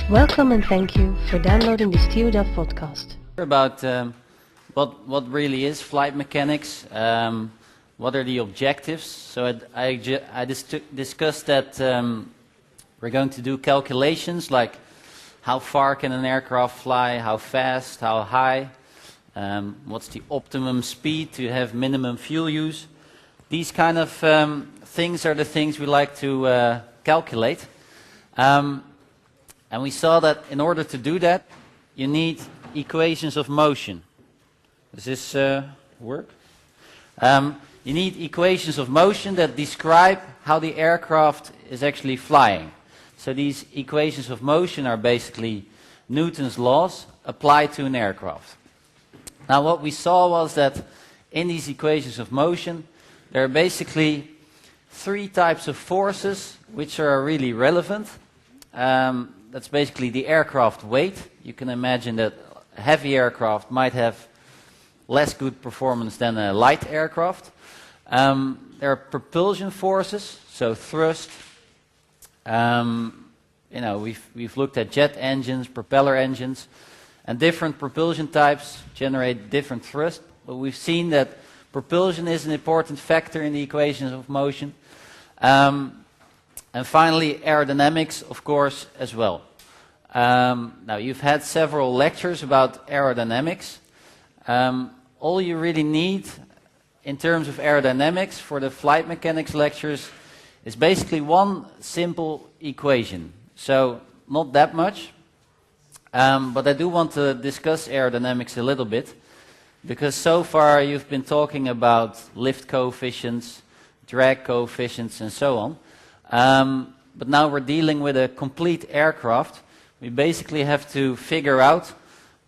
Welcome and thank you for downloading this TU Delft podcast. About what really is flight mechanics, what are the objectives. So I discussed that we're going to do calculations like how far can an aircraft fly, how fast, how high, what's the optimum speed to have minimum fuel use. These kind of things are the things we like to calculate. And we saw that in order to do that, you need equations of motion. Does this work? You need equations of motion that describe how the aircraft is actually flying. So these equations of motion are basically Newton's laws applied to an aircraft. Now what we saw was that in these equations of motion, there are basically three types of forces which are really relevant. That's basically the aircraft weight. You can imagine that a heavy aircraft might have less good performance than a light aircraft. There are propulsion forces, so thrust. We've looked at jet engines, propeller engines, and different propulsion types generate different thrust. But we've seen that propulsion is an important factor in the equations of motion. And finally, aerodynamics, of course, as well. Now, you've had several lectures about aerodynamics. All you really need in terms of aerodynamics for the flight mechanics lectures is basically one simple equation. So, not that much. But I do want to discuss aerodynamics a little bit, because so far you've been talking about lift coefficients, drag coefficients, and so on. But now we're dealing with a complete aircraft. We basically have to figure out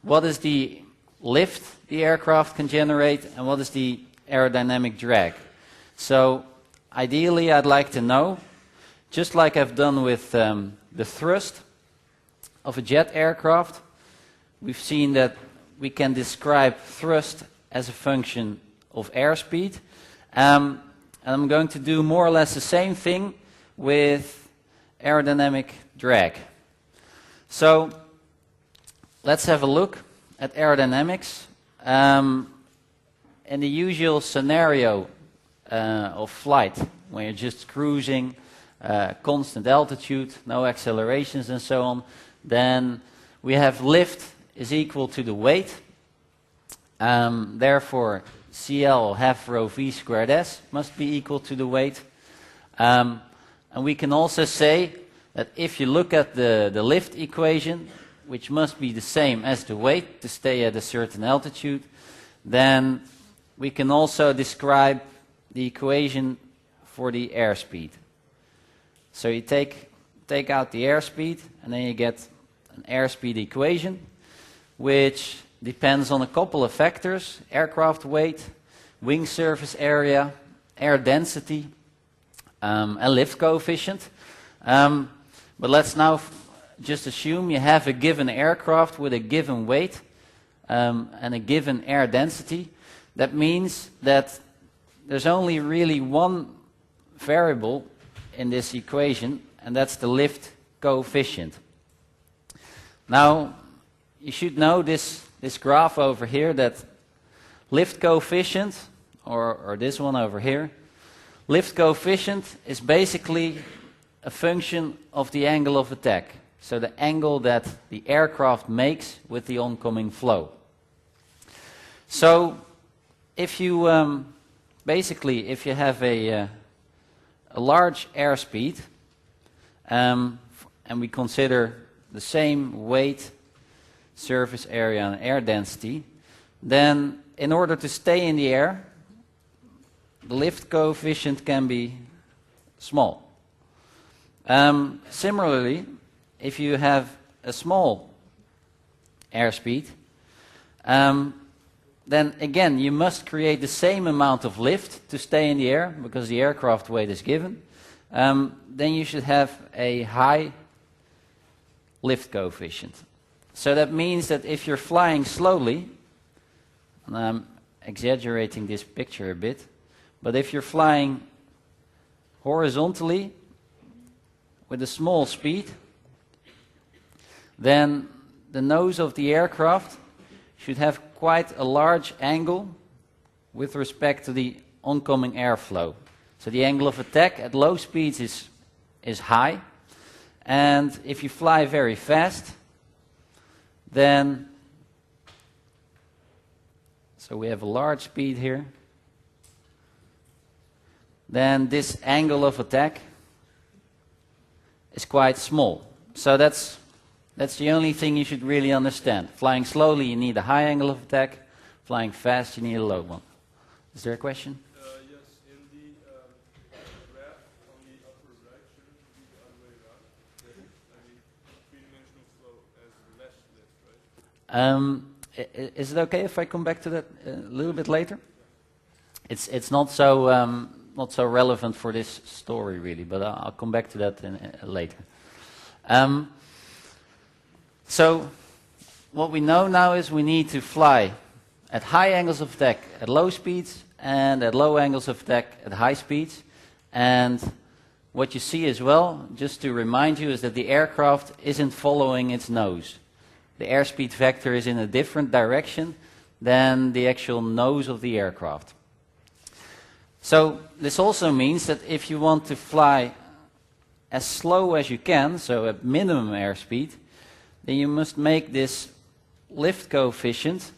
what is the lift the aircraft can generate and what is the aerodynamic drag. So ideally I'd like to know, just like I've done with the thrust of a jet aircraft, we've seen that we can describe thrust as a function of airspeed. And I'm going to do more or less the same thing with aerodynamic drag. So let's have a look at aerodynamics. In the usual scenario of flight, when you're just cruising, constant altitude, no accelerations and so on, then we have lift is equal to the weight. Therefore, CL half rho V squared S must be equal to the weight. And we can also say that if you look at the lift equation, which must be the same as the weight to stay at a certain altitude, then we can also describe the equation for the airspeed. So you take out the airspeed, and then you get an airspeed equation, which depends on a couple of factors: aircraft weight, wing surface area, air density, and lift coefficient. But let's now just assume you have a given aircraft with a given weight and a given air density. That means that there's only really one variable in this equation, and that's the lift coefficient. Now, you should know this graph over here, that lift coefficient, or this one over here, lift coefficient is basically a function of the angle of attack. So the angle that the aircraft makes with the oncoming flow. So if you if you have a large airspeed, and we consider the same weight, surface area, and air density, then in order to stay in the air, the lift coefficient can be small. Similarly, if you have a small airspeed, then again you must create the same amount of lift to stay in the air, because the aircraft weight is given. Then you should have a high lift coefficient. So that means that if you're flying slowly, and I'm exaggerating this picture a bit, but if you're flying horizontally with a small speed, then the nose of the aircraft should have quite a large angle with respect to the oncoming airflow. So the angle of attack at low speeds is high, and if you fly very fast, then, so we have a large speed here, then this angle of attack is quite small. So that's the only thing you should really understand. Flying slowly, you need a high angle of attack. Flying fast, you need a low one. Is there a question? Yes, in the graph on the upper right, shouldn't it be the other way around? I mean, three-dimensional flow has less lift, right? Is it okay if I come back to that a little bit later? It's not so relevant for this story really, but I'll come back to that later. So what we know now is we need to fly at high angles of attack at low speeds and at low angles of attack at high speeds. And what you see as well, just to remind you, is that the aircraft isn't following its nose. The airspeed vector is in a different direction than the actual nose of the aircraft. So this also means that if you want to fly as slow as you can, so at minimum airspeed, then you must make this lift coefficient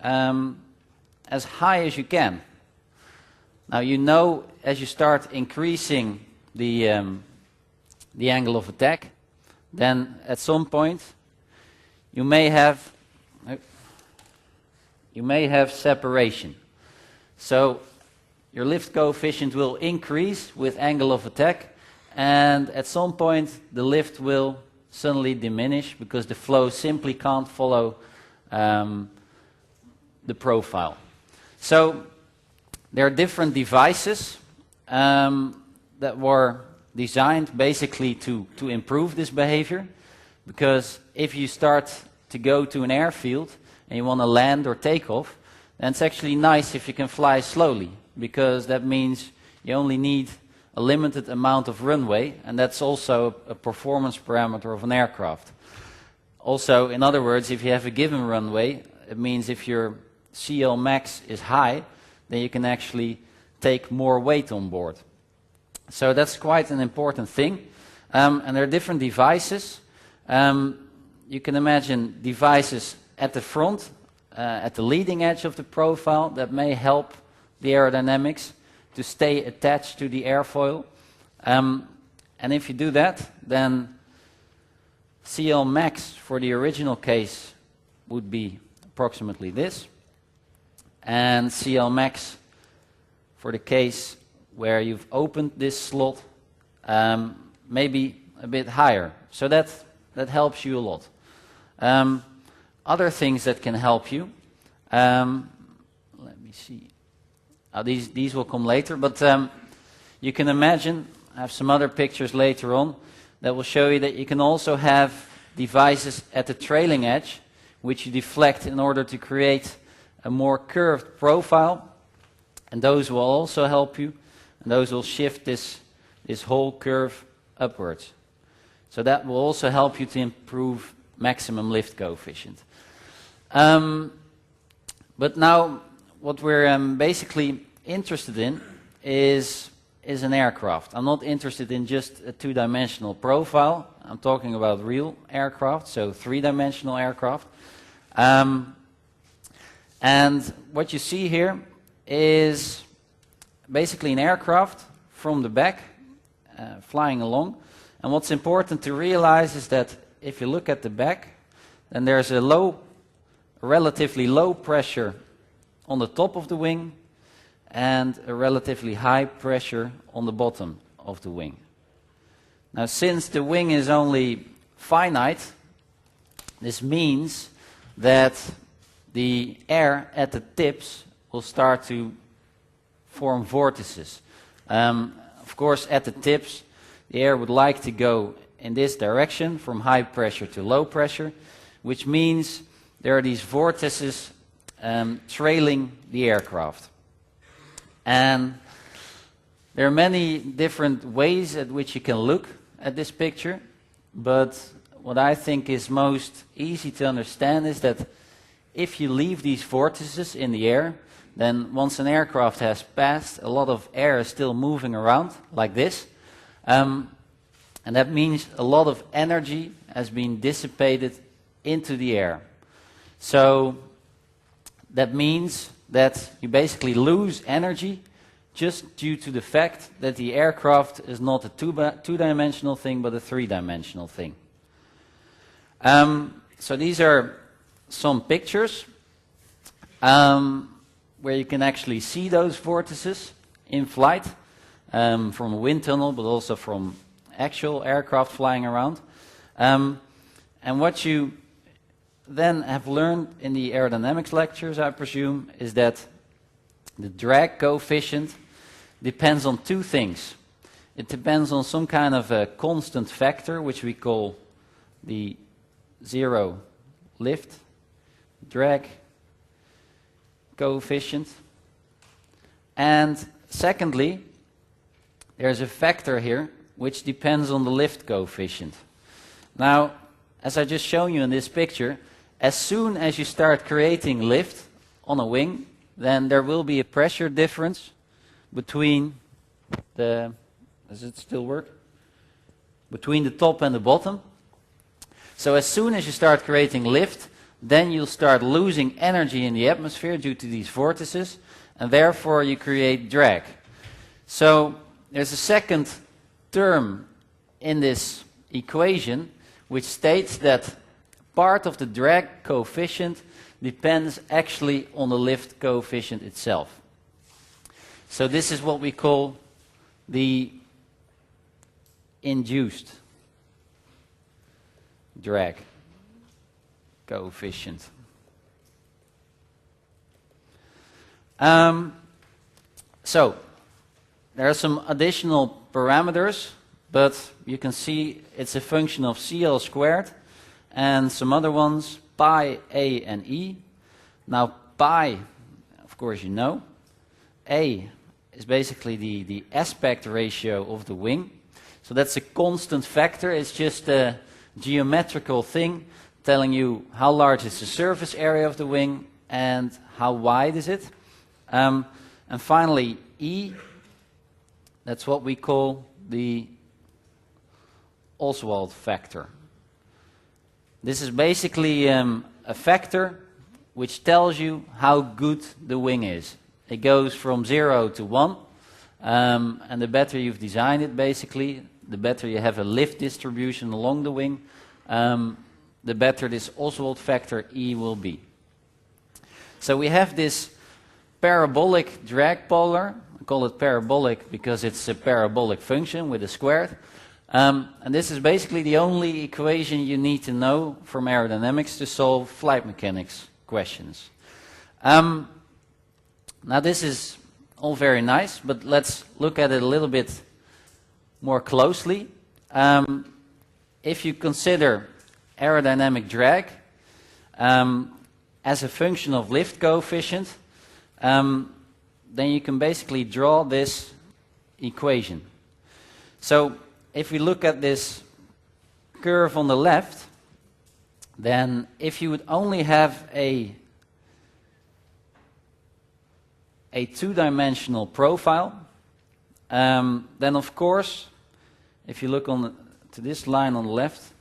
as high as you can. Now you know, as you start increasing the angle of attack, then at some point you may have separation. So your lift coefficient will increase with angle of attack, and at some point the lift will suddenly diminish because the flow simply can't follow the profile. So there are different devices that were designed basically to improve this behavior, because if you start to go to an airfield and you want to land or take off, then it's actually nice if you can fly slowly, because that means you only need a limited amount of runway, and that's also a performance parameter of an aircraft. Also, in other words, if you have a given runway, it means if your CL max is high, then you can actually take more weight on board. So that's quite an important thing. And there are different devices. You can imagine devices at the front, at the leading edge of the profile, that may help the aerodynamics to stay attached to the airfoil. And if you do that, then CL max for the original case would be approximately this, and CL max for the case where you've opened this slot maybe a bit higher. So that helps you a lot. Other things that can help you, let me see. These will come later, but you can imagine, I have some other pictures later on that will show you that you can also have devices at the trailing edge which you deflect in order to create a more curved profile, and those will also help you, and those will shift this whole curve upwards. So that will also help you to improve maximum lift coefficient. But now what we're basically interested in is an aircraft. I'm not interested in just a two-dimensional profile. I'm talking about real aircraft, so three-dimensional aircraft. And what you see here is basically an aircraft from the back flying along. And what's important to realize is that if you look at the back, then there's a relatively low pressure on the top of the wing and a relatively high pressure on the bottom of the wing. Now, since the wing is only finite, this means that the air at the tips will start to form vortices. Of course, at the tips, the air would like to go in this direction from high pressure to low pressure, which means there are these vortices trailing the aircraft. And there are many different ways at which you can look at this picture, but what I think is most easy to understand is that if you leave these vortices in the air, then once an aircraft has passed, a lot of air is still moving around like this. And that means a lot of energy has been dissipated into the air. So that means that you basically lose energy just due to the fact that the aircraft is not a two-dimensional thing, but a three-dimensional thing. So these are some pictures where you can actually see those vortices in flight from a wind tunnel, but also from actual aircraft flying around. And what you then have learned in the aerodynamics lectures, I presume, is that the drag coefficient depends on two things. It depends on some kind of a constant factor, which we call the zero lift drag coefficient. And secondly, there's a factor here which depends on the lift coefficient. Now, as I just shown you in this picture, as soon as you start creating lift on a wing, then there will be a pressure difference between the, does it still work? Between the top and the bottom. So as soon as you start creating lift, then you'll start losing energy in the atmosphere due to these vortices, and therefore you create drag. So there's a second term in this equation which states that part of the drag coefficient depends actually on the lift coefficient itself. So this is what we call the induced drag coefficient. So there are some additional parameters, but you can see it's a function of CL squared and some other ones, pi, A, and E. Now pi, of course you know. A is basically the aspect ratio of the wing. So that's a constant factor. It's just a geometrical thing telling you how large is the surface area of the wing and how wide is it. And finally, E, that's what we call the Oswald factor. This is basically a factor which tells you how good the wing is. It goes from 0 to 1, and the better you've designed it, basically, the better you have a lift distribution along the wing, the better this Oswald factor E will be. So we have this parabolic drag polar. I call it parabolic because it's a parabolic function with a squared. And this is basically the only equation you need to know from aerodynamics to solve flight mechanics questions. Now this is all very nice, but let's look at it a little bit more closely. If you consider aerodynamic drag as a function of lift coefficient, then you can basically draw this equation. So if we look at this curve on the left, then if you would only have a two-dimensional profile, then of course, if you look to this line on the left,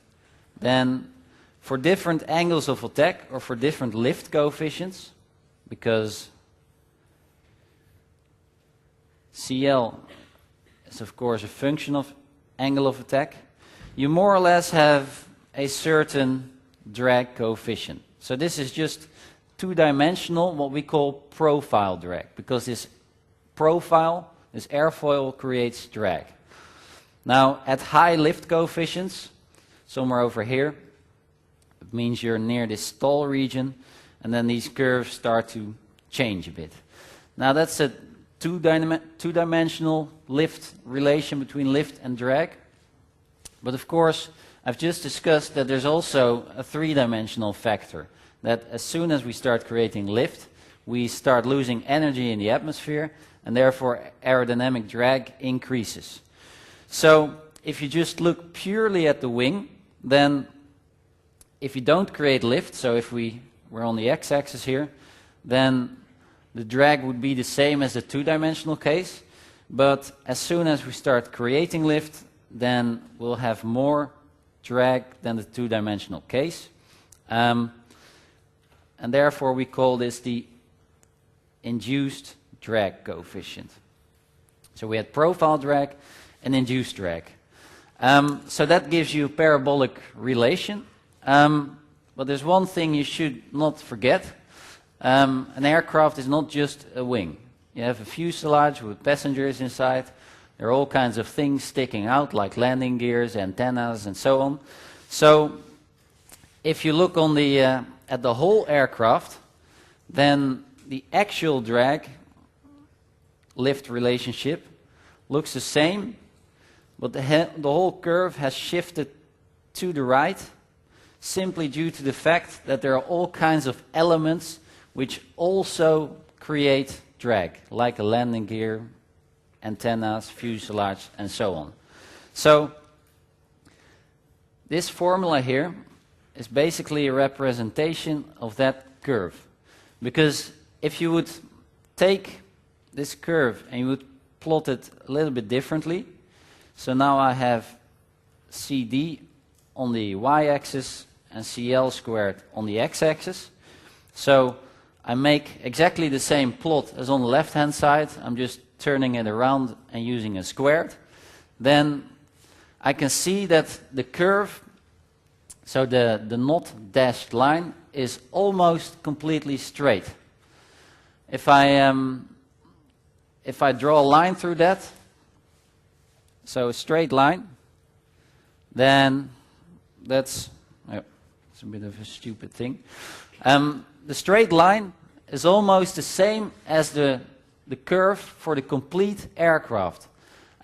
then for different angles of attack or for different lift coefficients, because CL is of course a function of angle of attack, you more or less have a certain drag coefficient. So this is just two-dimensional, what we call profile drag, because this profile, this airfoil creates drag. Now at high lift coefficients, somewhere over here, it means you're near this stall region, and then these curves start to change a bit. Now that's a two-dimensional lift relation between lift and drag. But of course, I've just discussed that there's also a three-dimensional factor, that as soon as we start creating lift, we start losing energy in the atmosphere, and therefore aerodynamic drag increases. So if you just look purely at the wing, then if you don't create lift, so if we're on the x-axis here, then the drag would be the same as the two-dimensional case. But as soon as we start creating lift, then we'll have more drag than the two-dimensional case. And therefore we call this the induced drag coefficient. So we had profile drag and induced drag. So that gives you a parabolic relation. But there's one thing you should not forget. An aircraft is not just a wing. You have a fuselage with passengers inside. There are all kinds of things sticking out, like landing gears, antennas, and so on. So if you look on at the whole aircraft, then the actual drag lift relationship looks the same, but the whole curve has shifted to the right, simply due to the fact that there are all kinds of elements which also create drag, like a landing gear, antennas, fuselage, and so on. So this formula here is basically a representation of that curve. Because if you would take this curve and you would plot it a little bit differently, so now I have CD on the y-axis and CL squared on the x-axis. So I make exactly the same plot as on the left-hand side. I'm just turning it around and using a squared. Then I can see that the curve, so the not dashed line, is almost completely straight. If I draw a line through that, so a straight line, then it's a bit of a stupid thing. The straight line is almost the same as the curve for the complete aircraft.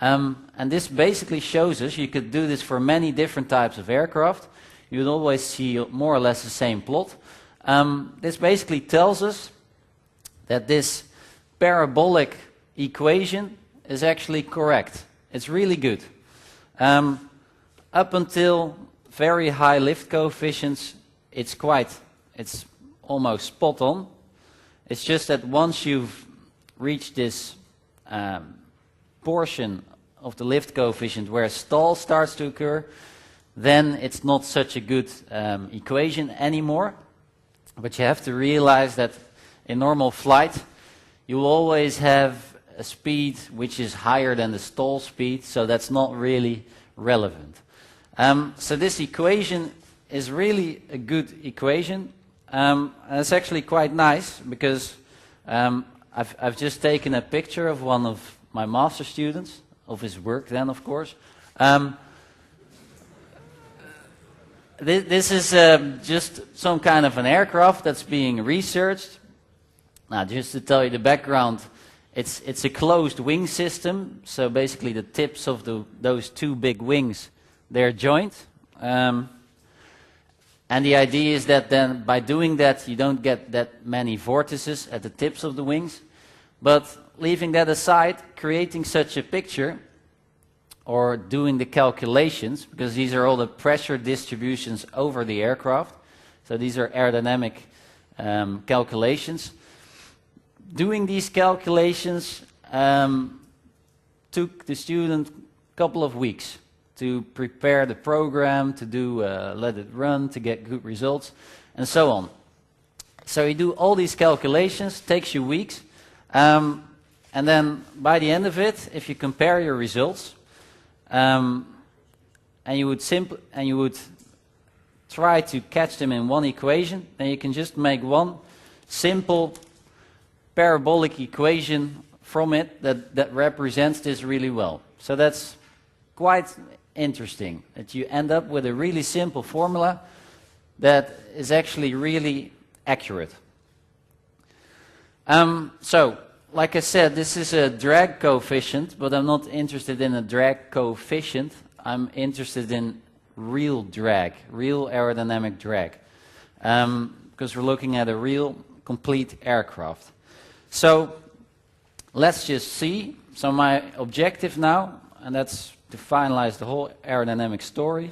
And this basically shows us, you could do this for many different types of aircraft, you would always see more or less the same plot. This basically tells us that this parabolic equation is actually correct. It's really good. Up until very high lift coefficients, it's almost spot on. It's just that once you've reached this portion of the lift coefficient where stall starts to occur, then it's not such a good equation anymore. But you have to realize that in normal flight, you will always have a speed which is higher than the stall speed, so that's not really relevant. So this equation is really a good equation. And it's actually quite nice because I've just taken a picture of one of my master students, of his work then of course. This is just some kind of an aircraft that's being researched. Now just to tell you the background, it's a closed wing system, so basically the tips of those two big wings, they're joined. And the idea is that then by doing that you don't get that many vortices at the tips of the wings. But leaving that aside, creating such a picture or doing the calculations, because these are all the pressure distributions over the aircraft, so these are aerodynamic calculations. Doing these calculations took the student a couple of weeks to prepare the program, to do let it run, to get good results, and so on. So you do all these calculations, takes you weeks, and then by the end of it, if you compare your results, and you would try to catch them in one equation, then you can just make one simple parabolic equation from it that represents this really well. So that's quite interesting, that you end up with a really simple formula that is actually really accurate. So, like I said, this is a drag coefficient, but I'm not interested in a drag coefficient. I'm interested in real drag, real aerodynamic drag, because we're looking at a real complete aircraft. So let's just see. So my objective now, and that's to finalize the whole aerodynamic story,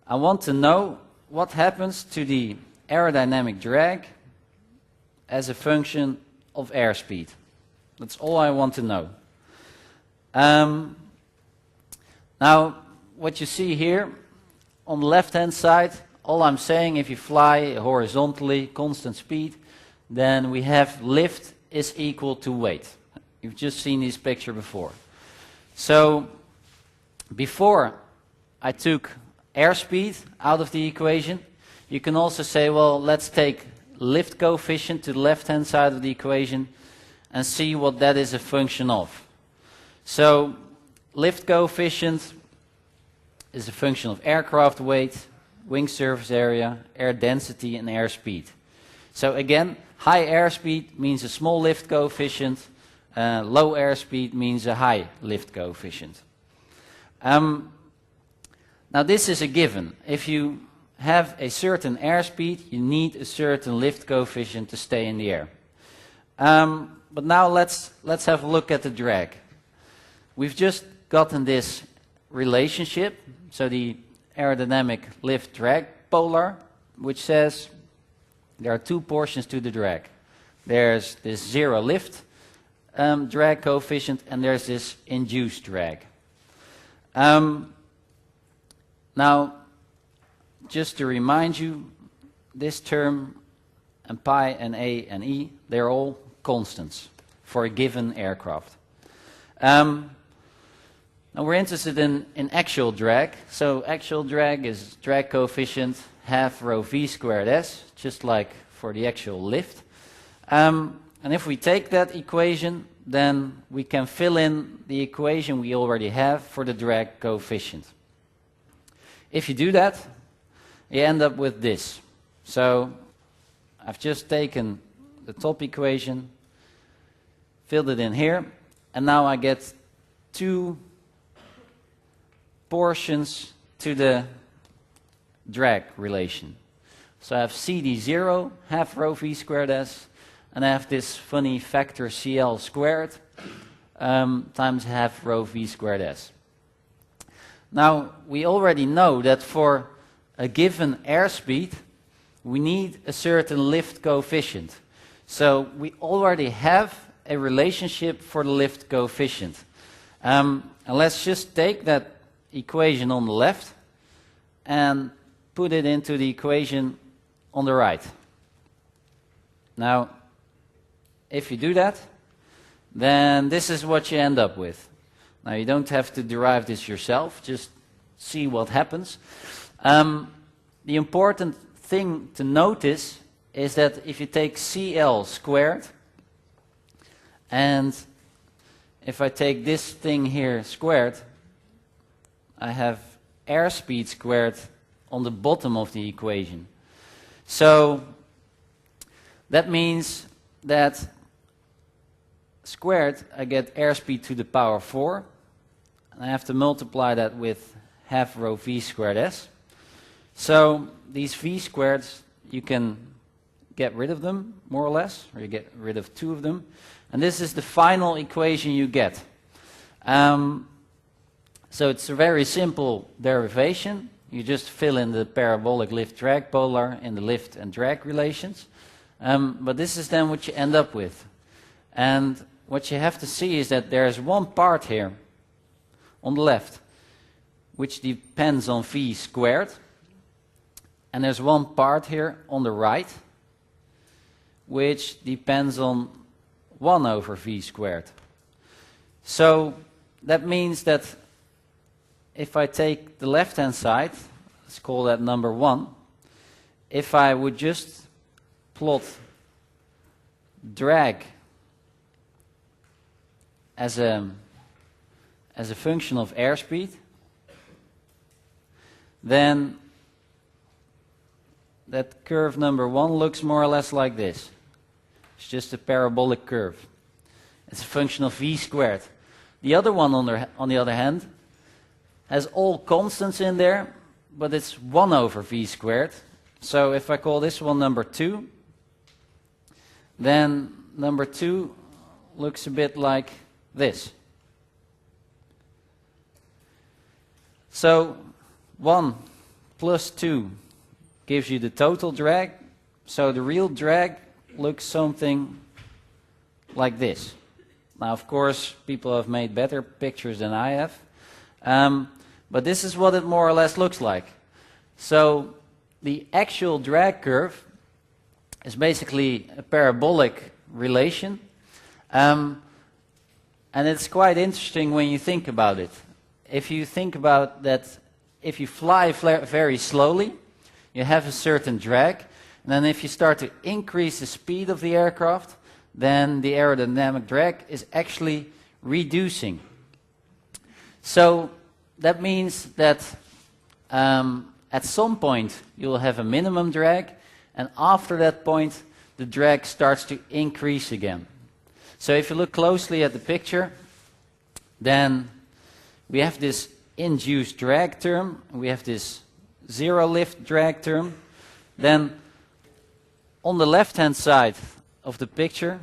I want to know what happens to the aerodynamic drag as a function of airspeed? That's all I want to know. Now, what you see here, on the left-hand side, all I'm saying, if you fly horizontally, constant speed, then we have lift is equal to weight. You've just seen this picture before. So, before I took airspeed out of the equation, you can also say, well, let's take lift coefficient to the left-hand side of the equation and see what that is a function of. So, lift coefficient is a function of aircraft weight, wing surface area, air density, and airspeed. So again, high airspeed means a small lift coefficient, low airspeed means a high lift coefficient. Now this is a given. If you have a certain airspeed, you need a certain lift coefficient to stay in the air. But now let's have a look at the drag. We've just gotten this relationship, so the aerodynamic lift drag polar, which says there are two portions to the drag. There's this zero lift drag coefficient, and there's this induced drag. Now, just to remind you, this term and pi and a and e, they're all constants for a given aircraft. Now we're interested in actual drag. So actual drag is drag coefficient half rho v squared s, just like for the actual lift. And if we take that equation, then we can fill in the equation we already have for the drag coefficient. If you do that, you end up with this. So I've just taken the top equation, filled it in here, and now I get two portions to the drag relation. So I have CD0, half rho v squared s, and I have this funny factor CL squared times half rho v squared s. Now, we already know that for a given airspeed, we need a certain lift coefficient. So we already have a relationship for the lift coefficient. And let's just take that equation on the left and put it into the equation on the right. Now, if you do that, then this is what you end up with. Now, you don't have to derive this yourself, just see what happens. The important thing to notice is that if you take CL squared, and if I take this thing here squared, I have airspeed squared on the bottom of the equation. So that means that squared, I get airspeed to the power 4, and I have to multiply that with half rho v squared s. So these v squareds, you can get rid of them, more or less, or you get rid of two of them. And this is the final equation you get. So it's a very simple derivation. You just fill in the parabolic lift-drag polar in the lift and drag relations. But this is then what you end up with. And what you have to see is that there's one part here on the left which depends on v squared. And there's one part here on the right which depends on 1 over v squared. So that means that if I take the left-hand side, let's call that number 1, if I would just plot drag as a function of airspeed, then that curve number 1 looks more or less like this. It's just a parabolic curve. It's a function of v squared. The other one, on the other hand, has all constants in there, but it's 1 over v squared. So if I call this one number 2, then number 2 looks a bit like this. So 1 plus 2 gives you the total drag. So the real drag looks something like this. Now, of course, people have made better pictures than I have. But this is what it more or less looks like. So the actual drag curve is basically a parabolic relation. And it's quite interesting when you think about it. If you think about that, if you fly very slowly, you have a certain drag. And then if you start to increase the speed of the aircraft, then the aerodynamic drag is actually reducing. So that means that at some point you'll have a minimum drag, and after that point the drag starts to increase again. So if you look closely at the picture, then we have this induced drag term, we have this zero lift drag term. Then on the left hand side of the picture,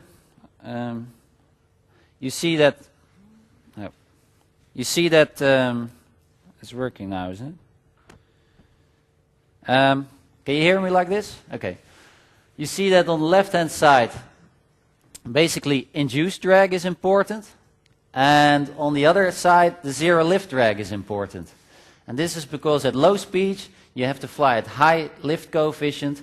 you see that it's working now, isn't it? Can you hear me like this? Okay. You see that on the left hand side, basically induced drag is important, and on the other side the zero lift drag is important. And this is because at low speeds you have to fly at high lift coefficient.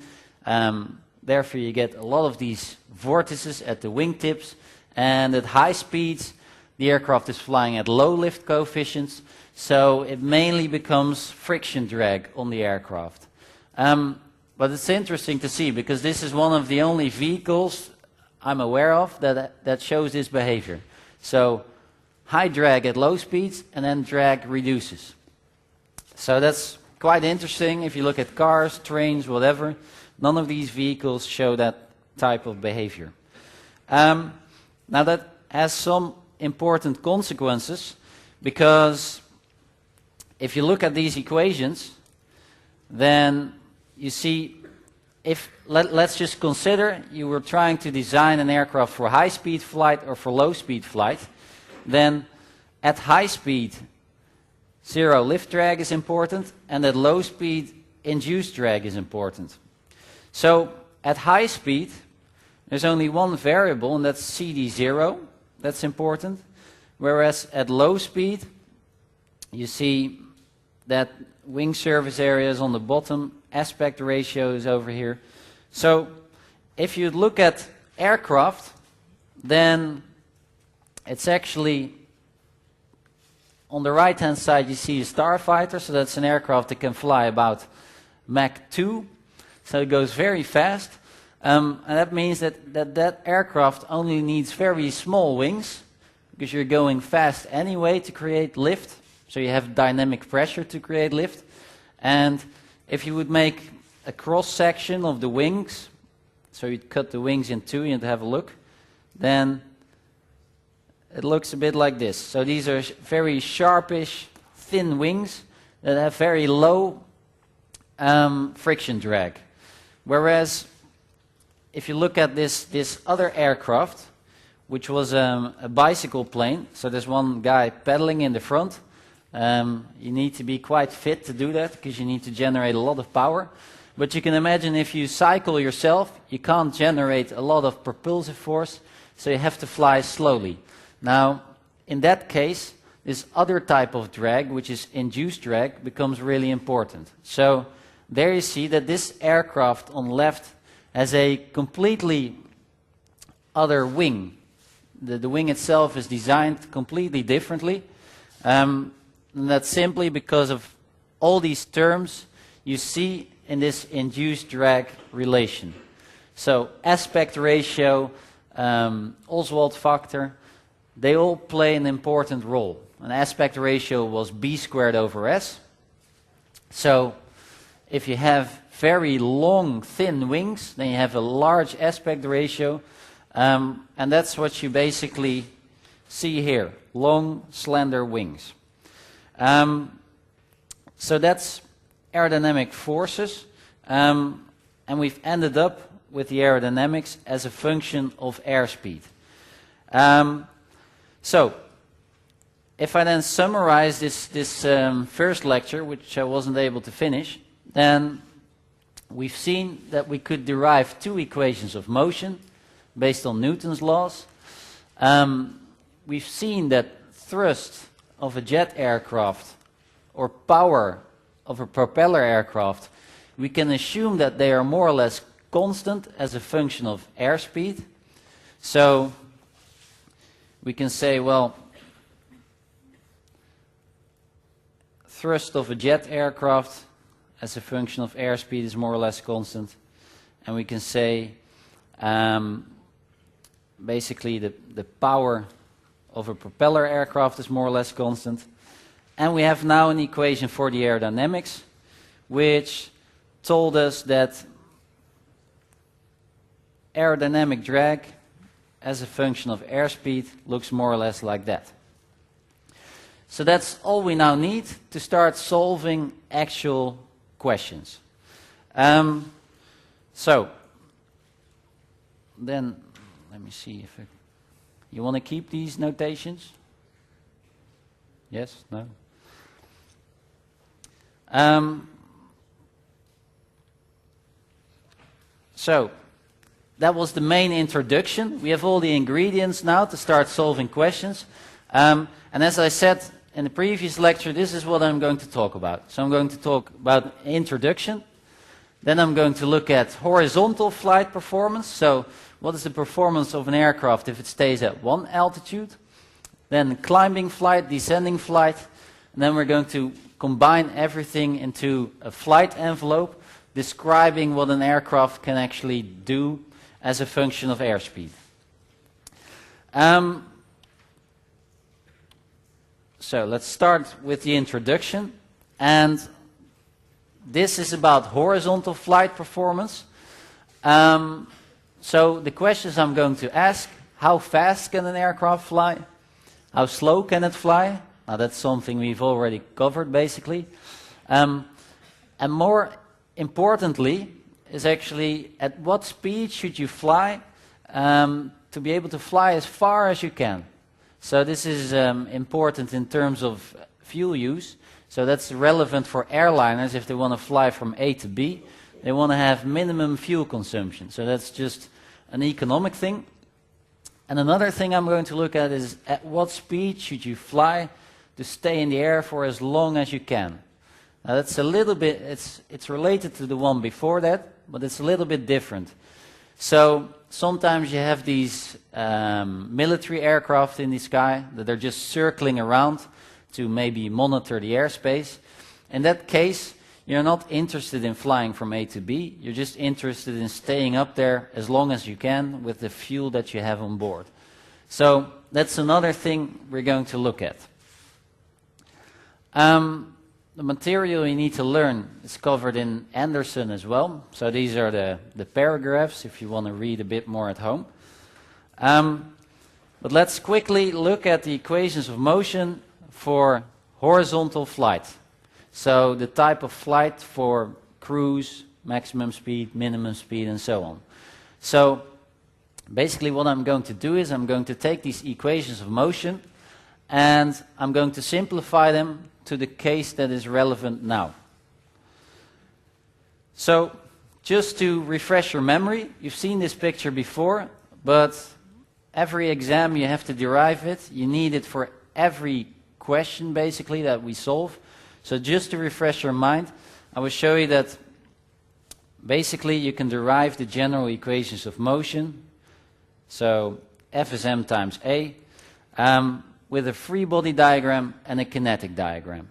Therefore you get a lot of these vortices at the wingtips, and at high speeds the aircraft is flying at low lift coefficients, so it mainly becomes friction drag on the aircraft. But it's interesting to see, because this is one of the only vehicles I'm aware of that shows this behavior. So high drag at low speeds, and then drag reduces. So that's quite interesting. If you look at cars, trains, whatever, none of these vehicles show that type of behavior. Now that has some important consequences, because if you look at these equations, then you see, let's just consider you were trying to design an aircraft for high speed flight or for low speed flight. Then at high speed zero lift drag is important, and at low speed induced drag is important. So at high speed there's only one variable, and that's CD0, that's important. Whereas at low speed you see that wing surface area is on the bottom, aspect ratio is over here. So if you look at aircraft, then it's actually on the right hand side you see a starfighter, so that's an aircraft that can fly about Mach 2, so it goes very fast, and that means that aircraft only needs very small wings, because you're going fast anyway to create lift, so you have dynamic pressure to create lift. And if you would make a cross section of the wings, so you'd cut the wings in two and have a look, then it looks a bit like this. So these are very sharpish, thin wings that have very low friction drag. Whereas if you look at this other aircraft, which was a bicycle plane, so there's one guy pedaling in the front. You need to be quite fit to do that, because you need to generate a lot of power. But you can imagine if you cycle yourself, you can't generate a lot of propulsive force, so you have to fly slowly. Now, in that case, this other type of drag, which is induced drag, becomes really important. So there you see that this aircraft on the left has a completely other wing. The wing itself is designed completely differently. And that's simply because of all these terms you see in this induced drag relation. So aspect ratio, Oswald factor, they all play an important role. An aspect ratio was b squared over s. So if you have very long, thin wings, then you have a large aspect ratio. And that's what you basically see here, long, slender wings. So that's aerodynamic forces, and we've ended up with the aerodynamics as a function of airspeed. So if I then summarize this first lecture, which I wasn't able to finish, then we've seen that we could derive two equations of motion based on Newton's laws. We've seen that thrust of a jet aircraft or power of a propeller aircraft, we can assume that they are more or less constant as a function of airspeed. So we can say, well, thrust of a jet aircraft as a function of airspeed is more or less constant. And we can say basically the power of a propeller aircraft is more or less constant. And we have now an equation for the aerodynamics, which told us that aerodynamic drag as a function of airspeed looks more or less like that. So that's all we now need to start solving actual questions. So then let me see if you want to keep these notations? Yes? No? So that was the main introduction. We have all the ingredients now to start solving questions. And as I said in the previous lecture, this is what I'm going to talk about. So I'm going to talk about introduction. Then I'm going to look at horizontal flight performance. So what is the performance of an aircraft if it stays at one altitude? Then climbing flight, descending flight. And then we're going to combine everything into a flight envelope describing what an aircraft can actually do as a function of airspeed. So let's start with the introduction. And this is about horizontal flight performance. So the questions I'm going to ask: how fast can an aircraft fly? How slow can it fly? Now that's something we've already covered basically. And more importantly is actually at what speed should you fly to be able to fly as far as you can. So this is important in terms of fuel use. So that's relevant for airliners if they want to fly from A to B. They want to have minimum fuel consumption. So that's just an economic thing. And another thing I'm going to look at is at what speed should you fly to stay in the air for as long as you can. Now that's a little bit, it's related to the one before that, but it's a little bit different. So sometimes you have these military aircraft in the sky that are just circling around to maybe monitor the airspace. In that case, you're not interested in flying from A to B, you're just interested in staying up there as long as you can with the fuel that you have on board. So that's another thing we're going to look at. The material you need to learn is covered in Anderson as well. So these are the paragraphs if you want to read a bit more at home. But let's quickly look at the equations of motion for horizontal flight. So the type of flight for cruise, maximum speed, minimum speed, and so on. So basically what I'm going to do is I'm going to take these equations of motion and I'm going to simplify them to the case that is relevant now. So just to refresh your memory, you've seen this picture before, but every exam you have to derive it. You need it for every question basically that we solve. So just to refresh your mind, I will show you that basically you can derive the general equations of motion. So F is m times A with a free body diagram and a kinetic diagram.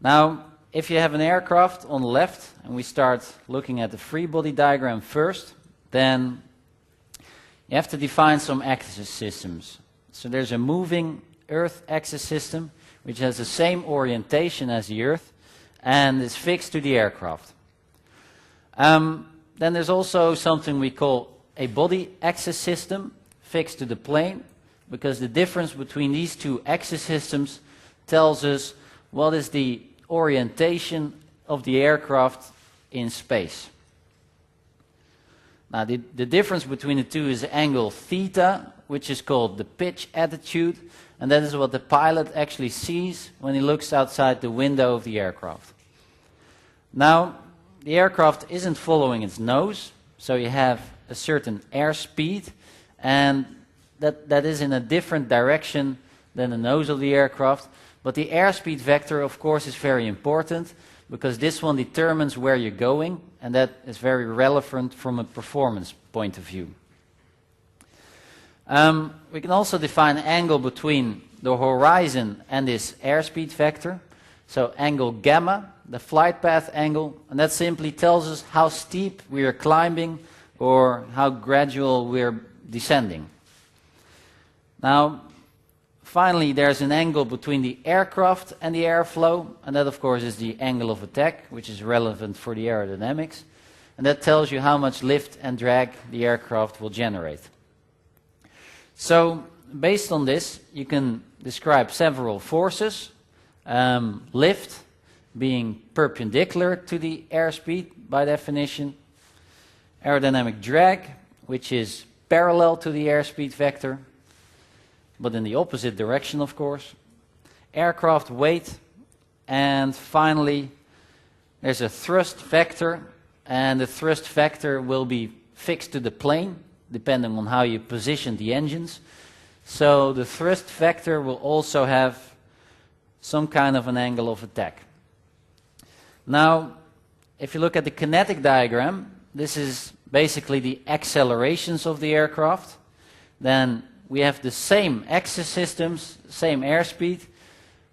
Now, if you have an aircraft on the left and we start looking at the free body diagram first, then you have to define some axis systems. So there's a moving Earth axis system which has the same orientation as the Earth and is fixed to the aircraft. Then there's also something we call a body axis system fixed to the plane, because the difference between these two axis systems tells us what is the orientation of the aircraft in space. Now the difference between the two is angle theta, which is called the pitch attitude, and that is what the pilot actually sees when he looks outside the window of the aircraft. Now, the aircraft isn't following its nose, so you have a certain airspeed, and that is in a different direction than the nose of the aircraft. But the airspeed vector, of course, is very important, because this one determines where you're going, and that is very relevant from a performance point of view. We can also define angle between the horizon and this airspeed vector. So angle gamma, the flight path angle, and that simply tells us how steep we are climbing or how gradual we're descending. Now, finally, there's an angle between the aircraft and the airflow, and that of course is the angle of attack, which is relevant for the aerodynamics, and that tells you how much lift and drag the aircraft will generate. So, based on this, you can describe several forces. Lift being perpendicular to the airspeed by definition. Aerodynamic drag, which is parallel to the airspeed vector, but in the opposite direction, of course. Aircraft weight, and finally there's a thrust vector, and the thrust vector will be fixed to the plane depending on how you position the engines. So the thrust vector will also have some kind of an angle of attack. Now, if you look at the kinetic diagram, this is basically the accelerations of the aircraft. Then we have the same axis systems, same airspeed,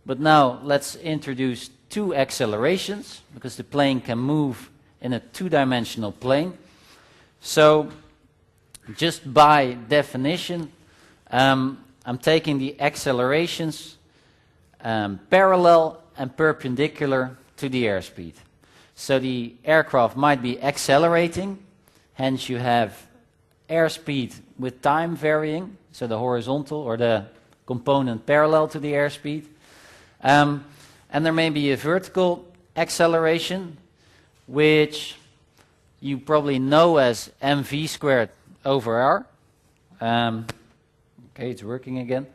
but now let's introduce two accelerations, because the plane can move in a two-dimensional plane. So, just by definition, I'm taking the accelerations parallel and perpendicular to the airspeed. So the aircraft might be accelerating, hence you have airspeed with time varying, so the horizontal or the component parallel to the airspeed. And there may be a vertical acceleration, which you probably know as mv squared over r. Okay, it's working again.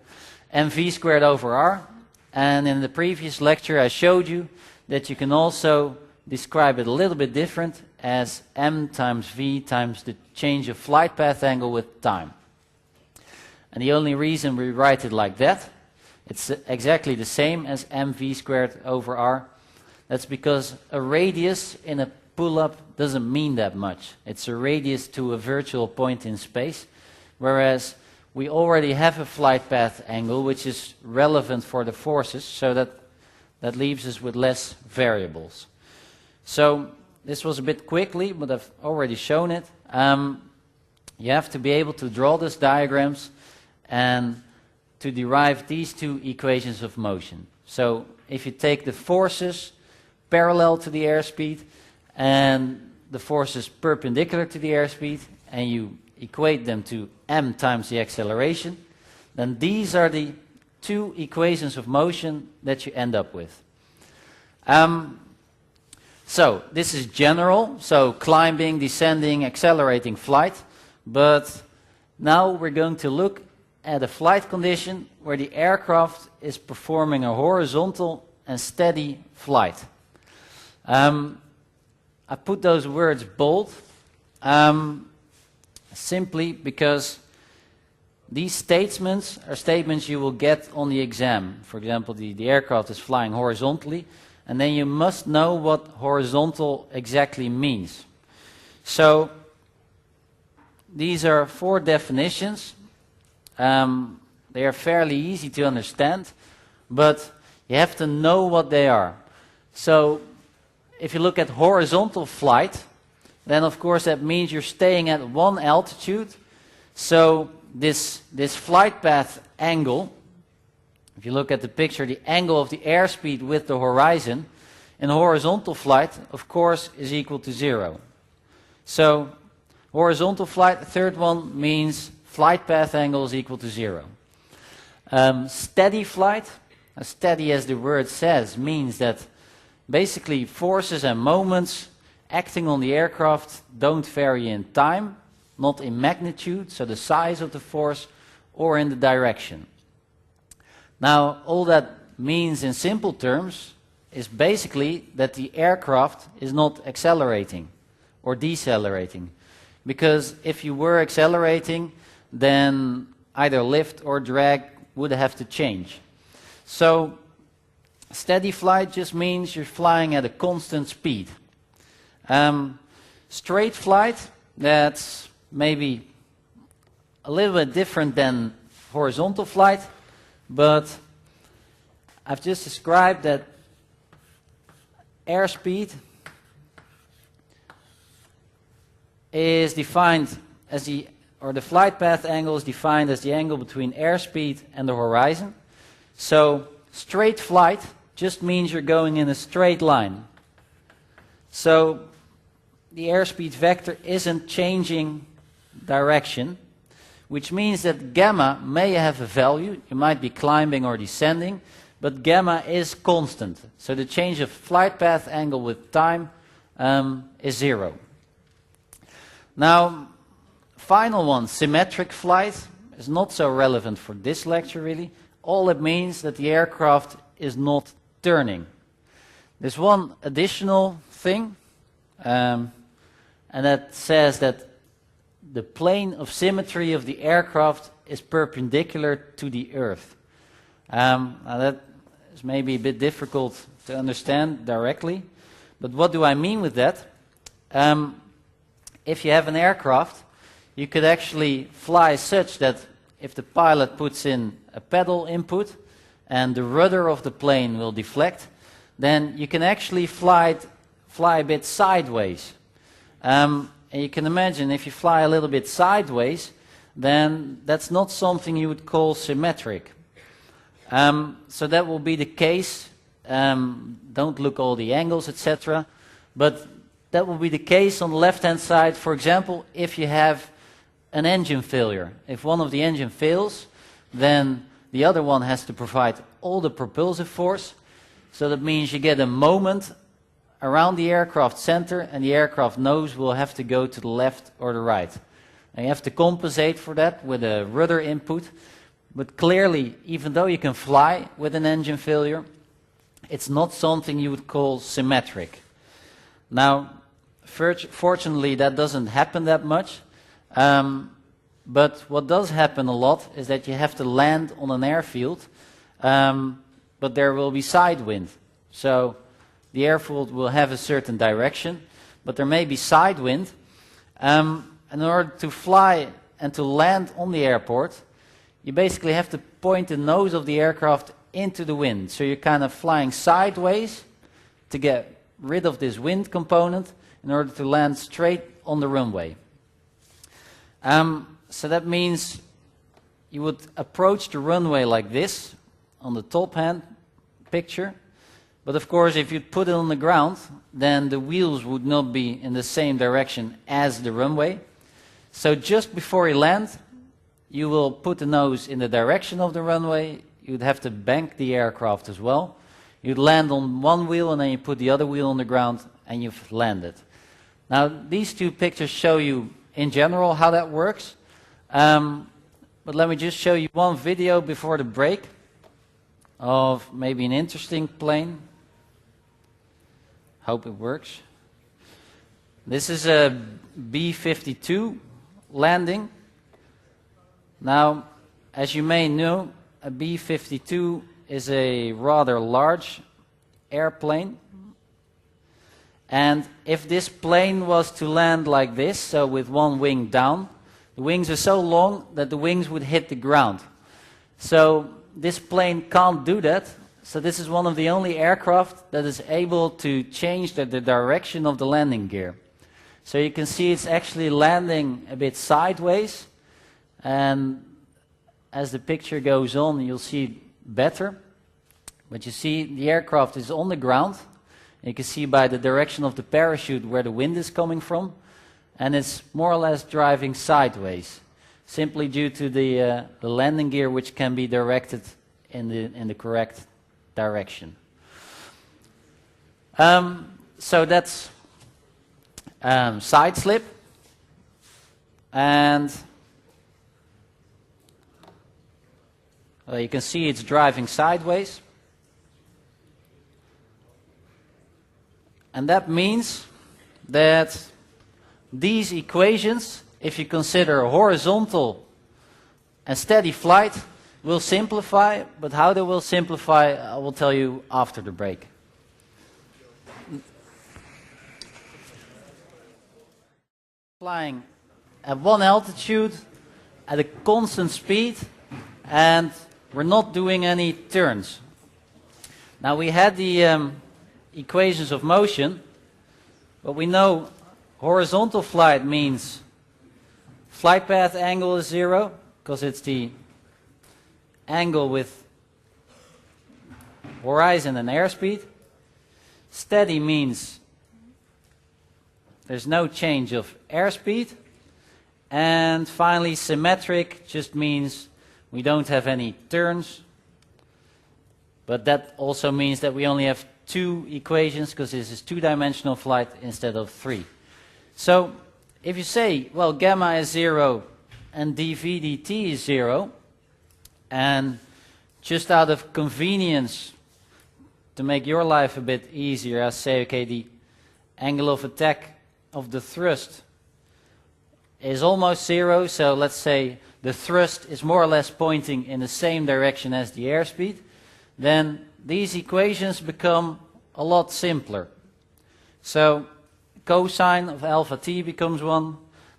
mv squared over r. And in the previous lecture I showed you that you can also describe it a little bit different as m times v times the change of flight path angle with time. And the only reason we write it like that, it's exactly the same as mv squared over r. That's because a radius in a pull-up doesn't mean that much. It's a radius to a virtual point in space, whereas we already have a flight path angle which is relevant for the forces, so that leaves us with less variables. So this was a bit quickly, but I've already shown it. You have to be able to draw these diagrams and to derive these two equations of motion. So if you take the forces parallel to the airspeed and the forces perpendicular to the airspeed, and you equate them to m times the acceleration, then these are the two equations of motion that you end up with. So this is general, so climbing, descending, accelerating flight, but now we're going to look at a flight condition where the aircraft is performing a horizontal and steady flight. I put those words bold simply because these statements are statements you will get on the exam. For example, the aircraft is flying horizontally, and then you must know what horizontal exactly means. So these are 4 definitions. They are fairly easy to understand, but you have to know what they are. So if you look at horizontal flight, then of course that means you're staying at one altitude. So this flight path angle, if you look at the picture, the angle of the airspeed with the horizon in horizontal flight, of course, is equal to 0. So horizontal flight, the third one, means flight path angle is equal to 0. Steady flight, as steady as the word says, means that basically forces and moments acting on the aircraft don't vary in time, not in magnitude, so the size of the force, or in the direction. Now, all that means in simple terms is basically that the aircraft is not accelerating or decelerating. Because if you were accelerating, then either lift or drag would have to change. So steady flight just means you're flying at a constant speed. Straight flight, that's maybe a little bit different than horizontal flight, but I've just described that airspeed is defined as the flight path angle is defined as the angle between airspeed and the horizon. So straight flight just means you're going in a straight line. So the airspeed vector isn't changing direction, which means that gamma may have a value. You might be climbing or descending, but gamma is constant. So the change of flight path angle with time is 0. Now, final one, symmetric flight, is not so relevant for this lecture really. All it means that the aircraft is not turning. There's one additional thing, and that says that the plane of symmetry of the aircraft is perpendicular to the Earth. Now that is maybe a bit difficult to understand directly, but what do I mean with that? If you have an aircraft, you could actually fly such that if the pilot puts in a pedal input and the rudder of the plane will deflect, then you can actually fly a bit sideways. And you can imagine if you fly a little bit sideways, then that's not something you would call symmetric. So that will be the case. Don't look all the angles, etc. But that will be the case on the left-hand side, for example, if you have an engine failure. If one of the engine fails, then the other one has to provide all the propulsive force. So that means you get a moment around the aircraft center, and the aircraft nose will have to go to the left or the right. And you have to compensate for that with a rudder input. But clearly, even though you can fly with an engine failure, it's not something you would call symmetric. Now, fortunately, that doesn't happen that much. But what does happen a lot is that you have to land on an airfield, but there will be side wind. So the airfield will have a certain direction, but there may be side wind. In order to fly and to land on the airport, you basically have to point the nose of the aircraft into the wind. So you're kind of flying sideways to get rid of this wind component in order to land straight on the runway. So that means you would approach the runway like this on the top hand picture. But of course, if you put it on the ground, then the wheels would not be in the same direction as the runway. So just before you land, you will put the nose in the direction of the runway. You'd have to bank the aircraft as well. You'd land on one wheel and then you put the other wheel on the ground and you've landed. Now, these two pictures show you in general how that works. But let me just show you one video before the break of maybe an interesting plane. Hope it works. This is a B-52 landing. Now, as you may know, a B-52 is a rather large airplane. And if this plane was to land like this, so with one wing down, the wings are so long that the wings would hit the ground. So this plane can't do that. So this is one of the only aircraft that is able to change the direction of the landing gear. So you can see it's actually landing a bit sideways. And as the picture goes on, you'll see it better. But you see the aircraft is on the ground. You can see by the direction of the parachute where the wind is coming from. And it's more or less driving sideways, simply due to the landing gear, which can be directed in the correct direction. So that's side slip. And you can see it's driving sideways. And that means that these equations, if you consider horizontal and steady flight, will simplify, but how they will simplify I will tell you after the break. Flying at one altitude at a constant speed, and we're not doing any turns. Now we had the equations of motion, but we know horizontal flight means flight path angle is 0, because it's the angle with horizon and airspeed. Steady means there's no change of airspeed. And finally, symmetric just means we don't have any turns. But that also means that we only have 2 equations, because this is 2-dimensional flight instead of 3. So if you say, well, gamma is 0 and dv dt is 0, and just out of convenience, to make your life a bit easier, I say, okay, the angle of attack of the thrust is almost 0, so let's say the thrust is more or less pointing in the same direction as the airspeed, then these equations become a lot simpler. So cosine of alpha t becomes 1,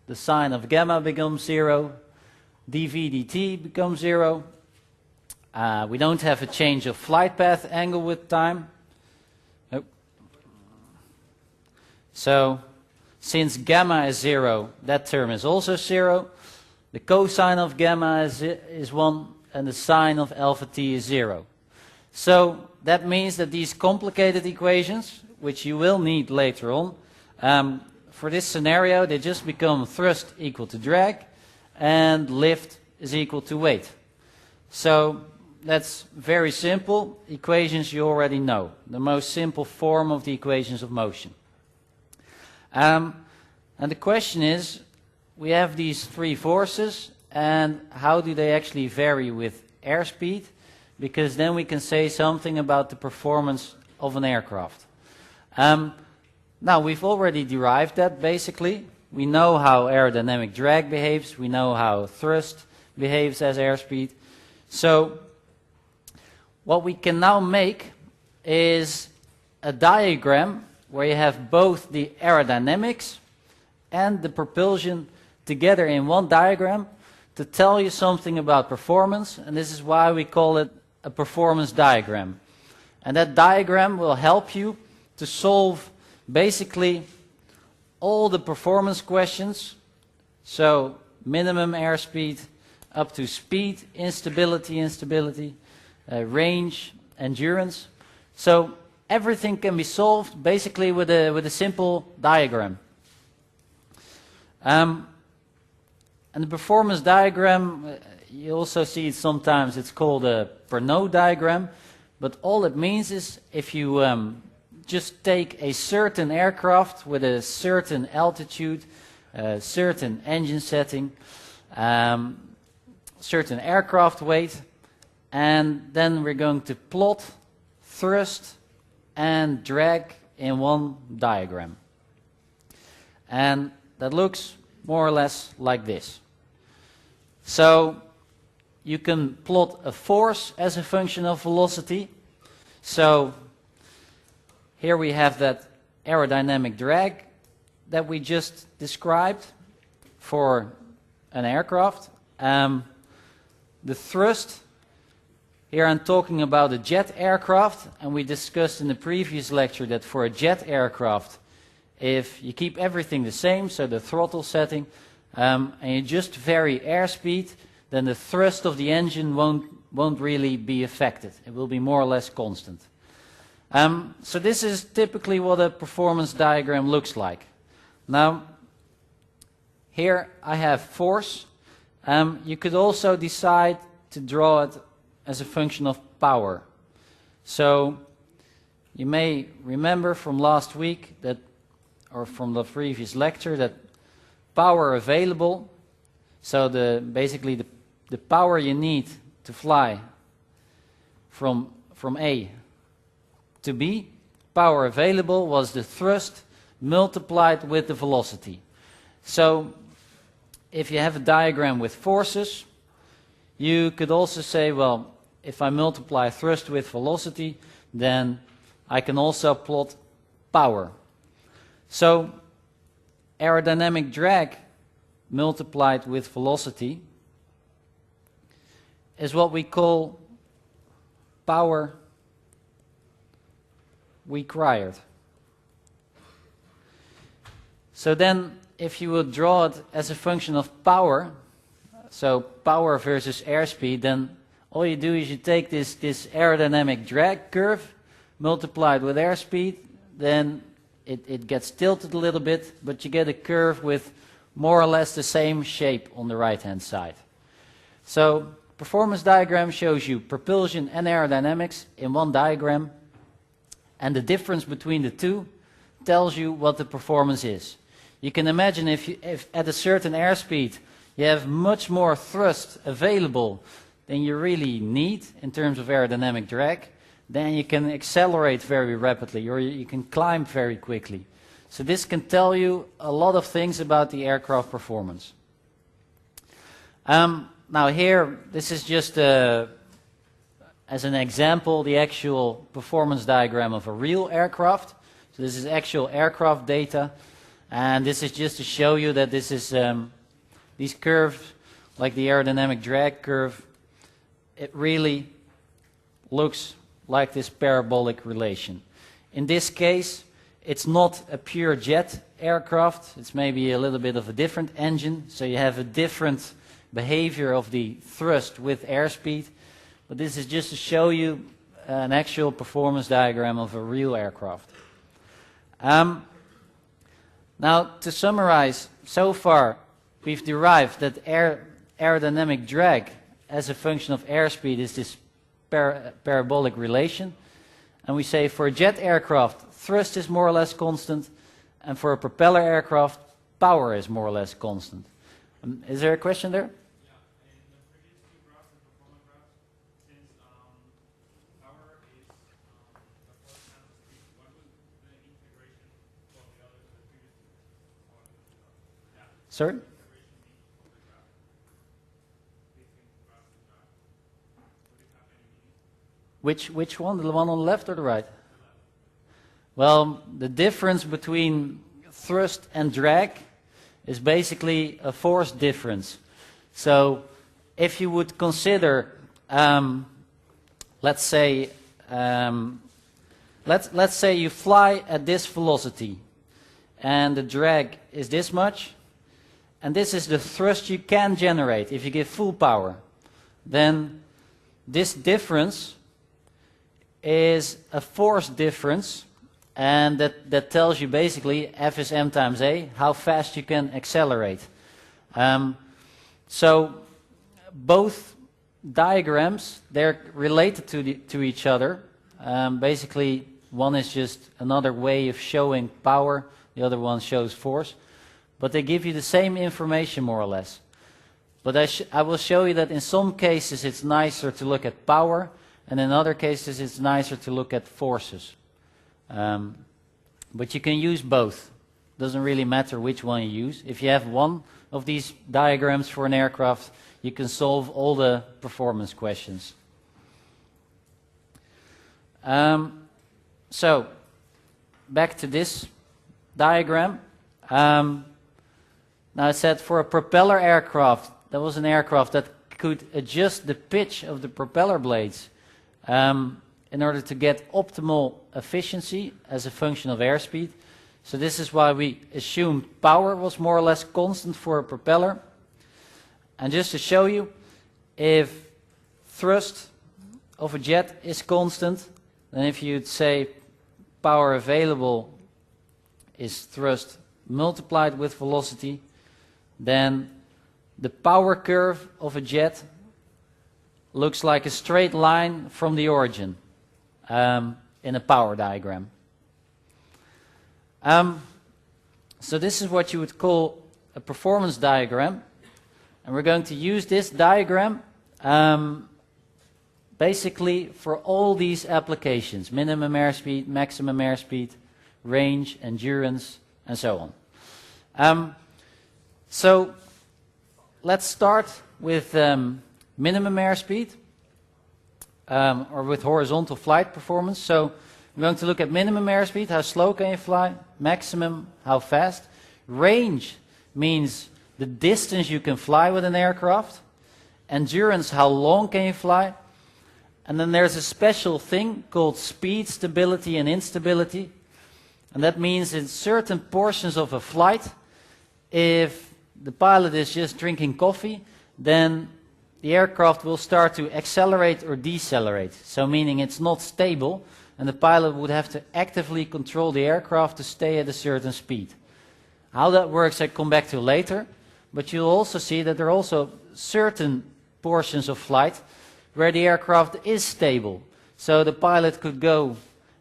the sine of gamma becomes 0, dv dt becomes 0. We don't have a change of flight path angle with time. Nope. So since gamma is 0, that term is also 0. The cosine of gamma is 1, and the sine of alpha t is 0. So that means that these complicated equations, which you will need later on, for this scenario, they just become thrust equal to drag, and lift is equal to weight. So that's very simple. Equations you already know. The most simple form of the equations of motion. And the question is, we have these 3 forces, and how do they actually vary with airspeed? Because then we can say something about the performance of an aircraft. Now we've already derived that basically. We know how aerodynamic drag behaves, we know how thrust behaves as airspeed. So what we can now make is a diagram where you have both the aerodynamics and the propulsion together in one diagram to tell you something about performance, and this is why we call it a performance diagram. And that diagram will help you to solve basically all the performance questions, so minimum airspeed up to speed, instability, range, endurance. So everything can be solved basically with a simple diagram. And the performance diagram, you also see it sometimes, it's called a Pernod diagram, but all it means is if you just take a certain aircraft with a certain altitude, a certain engine setting, certain aircraft weight, and then we're going to plot thrust and drag in one diagram. And that looks more or less like this. So you can plot a force as a function of velocity. So here we have that aerodynamic drag that we just described for an aircraft. The thrust, here I'm talking about a jet aircraft, and we discussed in the previous lecture that for a jet aircraft, if you keep everything the same, so the throttle setting, and you just vary airspeed, then the thrust of the engine won't really be affected. It will be more or less constant. So this is typically what a performance diagram looks like. Now, here I have force. You could also decide to draw it as a function of power. So you may remember from last week that, or from the previous lecture, that power available, so basically the power you need to fly from A to B, power available was the thrust multiplied with the velocity. So if you have a diagram with forces, you could also say, well, if I multiply thrust with velocity, then I can also plot power. So aerodynamic drag multiplied with velocity is what we call power required. So then if you would draw it as a function of power, so power versus airspeed, then all you do is you take this aerodynamic drag curve multiplied with airspeed, then it gets tilted a little bit, but you get a curve with more or less the same shape on the right hand side. So performance diagram shows you propulsion and aerodynamics in one diagram, and the difference between the two tells you what the performance is. You can imagine if at a certain airspeed you have much more thrust available than you really need in terms of aerodynamic drag, then you can accelerate very rapidly or you can climb very quickly. So this can tell you a lot of things about the aircraft performance. Now here, this is just as an example, the actual performance diagram of a real aircraft. So this is actual aircraft data, and this is just to show you that this is these curves, like the aerodynamic drag curve, it really looks like this parabolic relation. In this case, it's not a pure jet aircraft, it's maybe a little bit of a different engine, so you have a different behavior of the thrust with airspeed, but this is just to show you an actual performance diagram of a real aircraft. Now, to summarize, so far we've derived that aerodynamic drag as a function of airspeed is this parabolic relation, and we say for a jet aircraft thrust is more or less constant, and for a propeller aircraft power is more or less constant. Is there a question there? Yeah, in the previous two graphs, the performance graphs, since power is the force times the speed, what was the integration for the other, the previous two? Yeah. Sorry? Integration mean for the graph. Between graph and graph. Would it have any meaning? Which one? The one on the left or the right? Well, the difference between thrust and drag is basically a force difference. So if you would consider, let's say you fly at this velocity and the drag is this much, and this is the thrust you can generate if you give full power, then this difference is a force difference, and that tells you basically F is m times a, how fast you can accelerate. So both diagrams, they're related to each other. Basically one is just another way of showing power, the other one shows force, but they give you the same information more or less. But I will show you that in some cases it's nicer to look at power, and in other cases it's nicer to look at forces. But you can use both. Doesn't really matter which one you use. If you have one of these diagrams for an aircraft, you can solve all the performance questions. So, back to this diagram. Now I said for a propeller aircraft, that was an aircraft that could adjust the pitch of the propeller blades in order to get optimal efficiency as a function of airspeed. So this is why we assumed power was more or less constant for a propeller. And just to show you, if thrust of a jet is constant, then if you'd say power available is thrust multiplied with velocity, then the power curve of a jet looks like a straight line from the origin in a power diagram. So this is what you would call a performance diagram, and we're going to use this diagram basically for all these applications, minimum airspeed, maximum airspeed, range, endurance, and so on. So let's start with minimum airspeed, or with horizontal flight performance. So we're going to look at minimum airspeed, how slow can you fly, maximum, how fast. Range means the distance you can fly with an aircraft. Endurance, how long can you fly. And then there's a special thing called speed, stability, and instability. And that means in certain portions of a flight, if the pilot is just drinking coffee, then the aircraft will start to accelerate or decelerate. So meaning it's not stable, and the pilot would have to actively control the aircraft to stay at a certain speed. How that works I come back to later, but you'll also see that there are also certain portions of flight where the aircraft is stable. So the pilot could go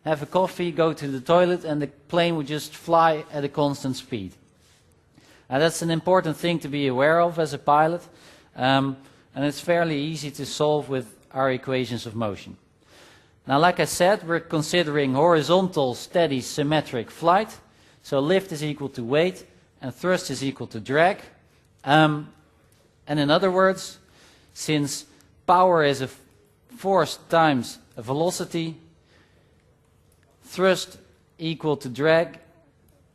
have a coffee, go to the toilet, and the plane would just fly at a constant speed. And that's an important thing to be aware of as a pilot, and it's fairly easy to solve with our equations of motion. Now, like I said, we're considering horizontal, steady, symmetric flight. So lift is equal to weight, and thrust is equal to drag. And in other words, since power is a force times a velocity, thrust equal to drag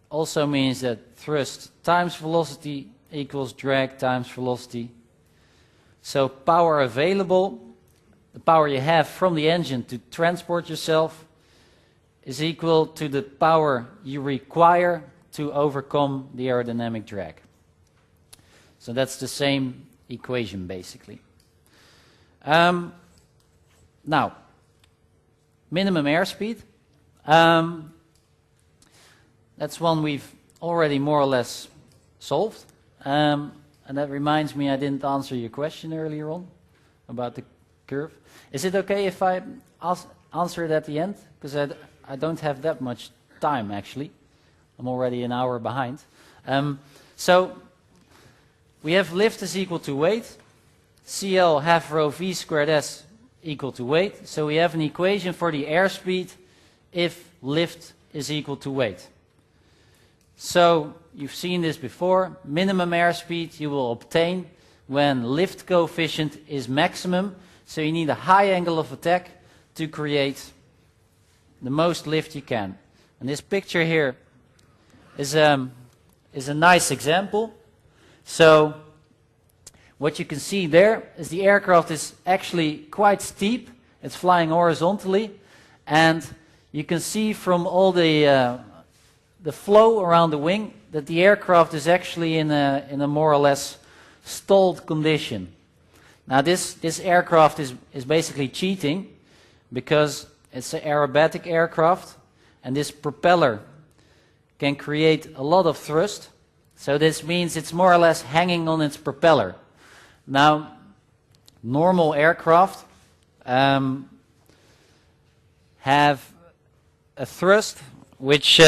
also means that thrust times velocity equals drag times velocity. So power available, the power you have from the engine to transport yourself, is equal to the power you require to overcome the aerodynamic drag. So that's the same equation basically. Now, minimum airspeed. That's one we've already more or less solved. And that reminds me I didn't answer your question earlier on about the curve. Is it okay if I answer it at the end? Because I don't have that much time actually. I'm already an hour behind. So we have lift is equal to weight. CL half rho V squared S equal to weight. So we have an equation for the airspeed if lift is equal to weight. So you've seen this before. Minimum airspeed you will obtain when lift coefficient is maximum. So you need a high angle of attack to create the most lift you can. And this picture here is a nice example. So what you can see there is the aircraft is actually quite steep. It's flying horizontally, and you can see from all the flow around the wing that the aircraft is actually in a more or less stalled condition. Now this aircraft is basically cheating because it's an aerobatic aircraft, and this propeller can create a lot of thrust. So this means it's more or less hanging on its propeller. Now, normal aircraft have a thrust which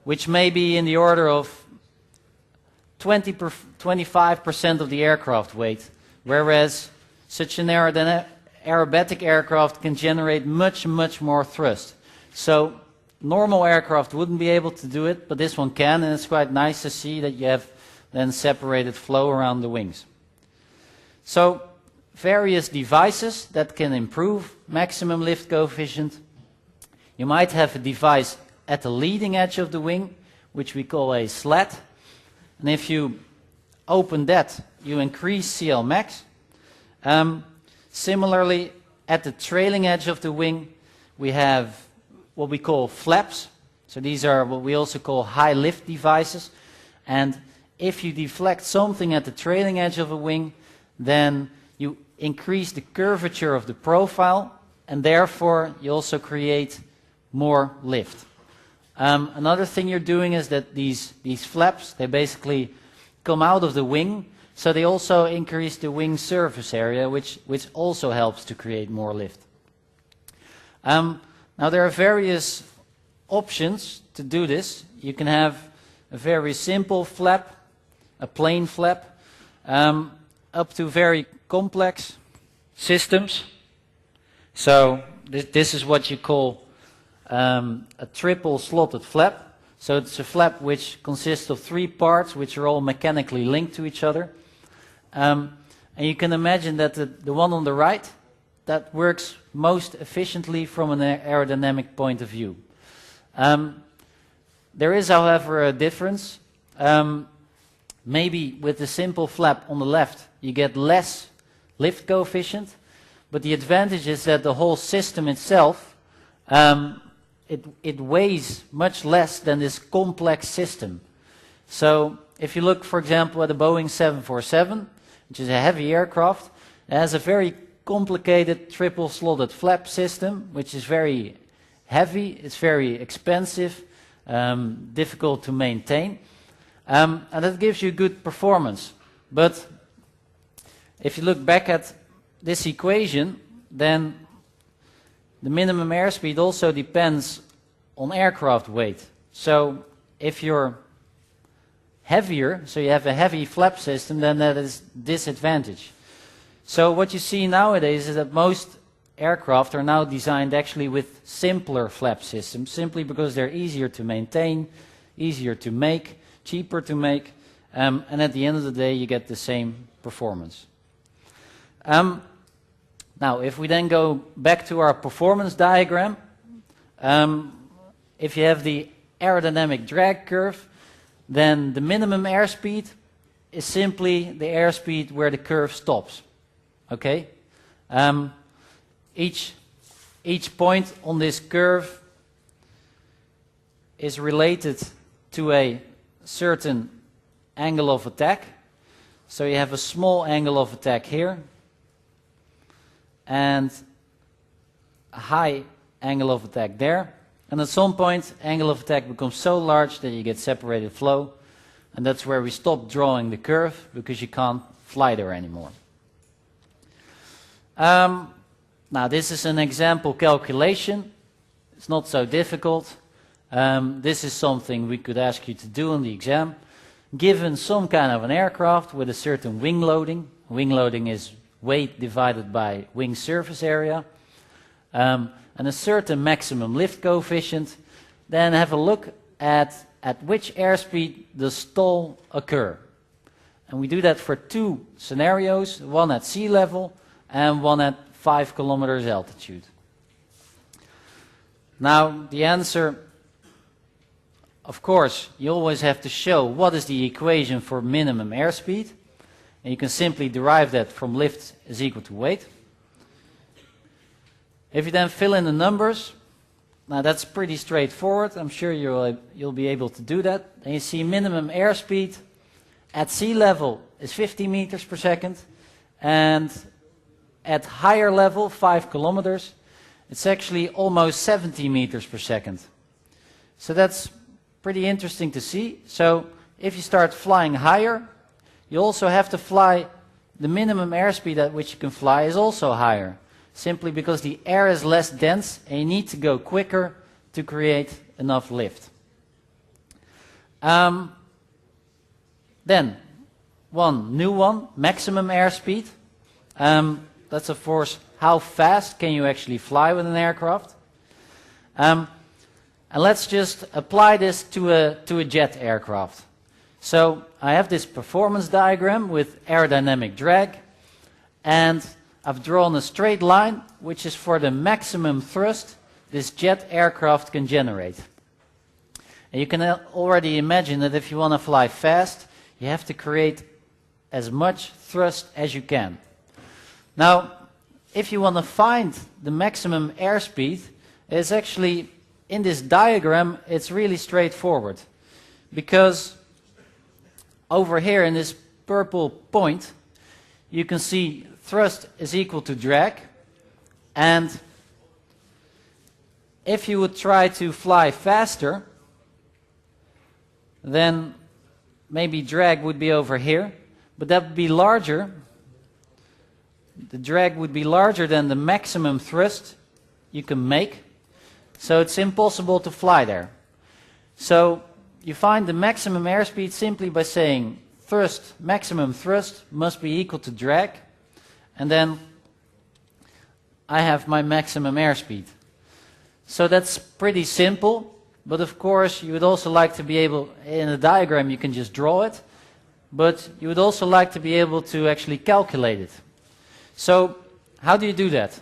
which may be in the order of 25% of the aircraft weight, whereas such an aerobatic aircraft can generate much more thrust. So normal aircraft wouldn't be able to do it, but this one can, and it's quite nice to see that you have then separated flow around the wings. So various devices that can improve maximum lift coefficient. You might have a device at the leading edge of the wing, which we call a slat. And if you open that, you increase CL max. Similarly, at the trailing edge of the wing, we have what we call flaps. So these are what we also call high lift devices. And if you deflect something at the trailing edge of a wing, then you increase the curvature of the profile, and therefore you also create more lift. Another thing you're doing is that these flaps, they basically come out of the wing, so they also increase the wing surface area, which also helps to create more lift. Now there are various options to do this. You can have a very simple flap, a plain flap, up to very complex systems. So this is what you call a triple slotted flap. So it's a flap which consists of 3 parts which are all mechanically linked to each other. And you can imagine that the one on the right, that works most efficiently from an aerodynamic point of view. There is, however, a difference. Maybe with the simple flap on the left, you get less lift coefficient, but the advantage is that the whole system itself, it weighs much less than this complex system. So if you look, for example, at a Boeing 747, which is a heavy aircraft, it has a very complicated triple slotted flap system, which is very heavy, it's very expensive, difficult to maintain, and that gives you good performance. But if you look back at this equation, then the minimum airspeed also depends on aircraft weight. So if you're heavier, so you have a heavy flap system, then that is disadvantage. So what you see nowadays is that most aircraft are now designed actually with simpler flap systems, simply because they're easier to maintain, easier to make, cheaper to make, and at the end of the day you get the same performance. Now if we then go back to our performance diagram, if you have the aerodynamic drag curve, then the minimum airspeed is simply the airspeed where the curve stops. Okay? Each point on this curve is related to a certain angle of attack. So you have a small angle of attack here and a high angle of attack there. And at some point, angle of attack becomes so large that you get separated flow. And that's where we stop drawing the curve, because you can't fly there anymore. Now this is an example calculation. It's not so difficult. This is something we could ask you to do on the exam. Given some kind of an aircraft with a certain wing loading is weight divided by wing surface area, and a certain maximum lift coefficient, then have a look at which airspeed does stall occur. And we do that for 2 scenarios, one at sea level and one at 5 kilometers altitude. Now the answer, of course, you always have to show what is the equation for minimum airspeed, and you can simply derive that from lift is equal to weight. If you then fill in the numbers, now that's pretty straightforward. I'm sure you'll be able to do that. And you see minimum airspeed at sea level is 50 meters per second, and at higher level, 5 kilometers, it's actually almost 70 meters per second. So that's pretty interesting to see. So if you start flying higher, you also have to fly, the minimum airspeed at which you can fly is also higher, simply because the air is less dense and you need to go quicker to create enough lift. Then, one new one, maximum airspeed. That's of course how fast can you actually fly with an aircraft. And let's just apply this to a jet aircraft. So I have this performance diagram with aerodynamic drag, and I've drawn a straight line which is for the maximum thrust this jet aircraft can generate. And you can already imagine that if you want to fly fast, you have to create as much thrust as you can. Now, if you want to find the maximum airspeed, it's actually, in this diagram, it's really straightforward. Because over here in this purple point, you can see thrust is equal to drag. And if you would try to fly faster, then maybe drag would be over here, but that would be larger. The drag would be larger than the maximum thrust you can make, so it's impossible to fly there. So you find the maximum airspeed simply by saying maximum thrust must be equal to drag, and then I have my maximum airspeed. So that's pretty simple, but of course you would also like to be able, in a diagram you can just draw it, but you would also like to be able to actually calculate it. So how do you do that?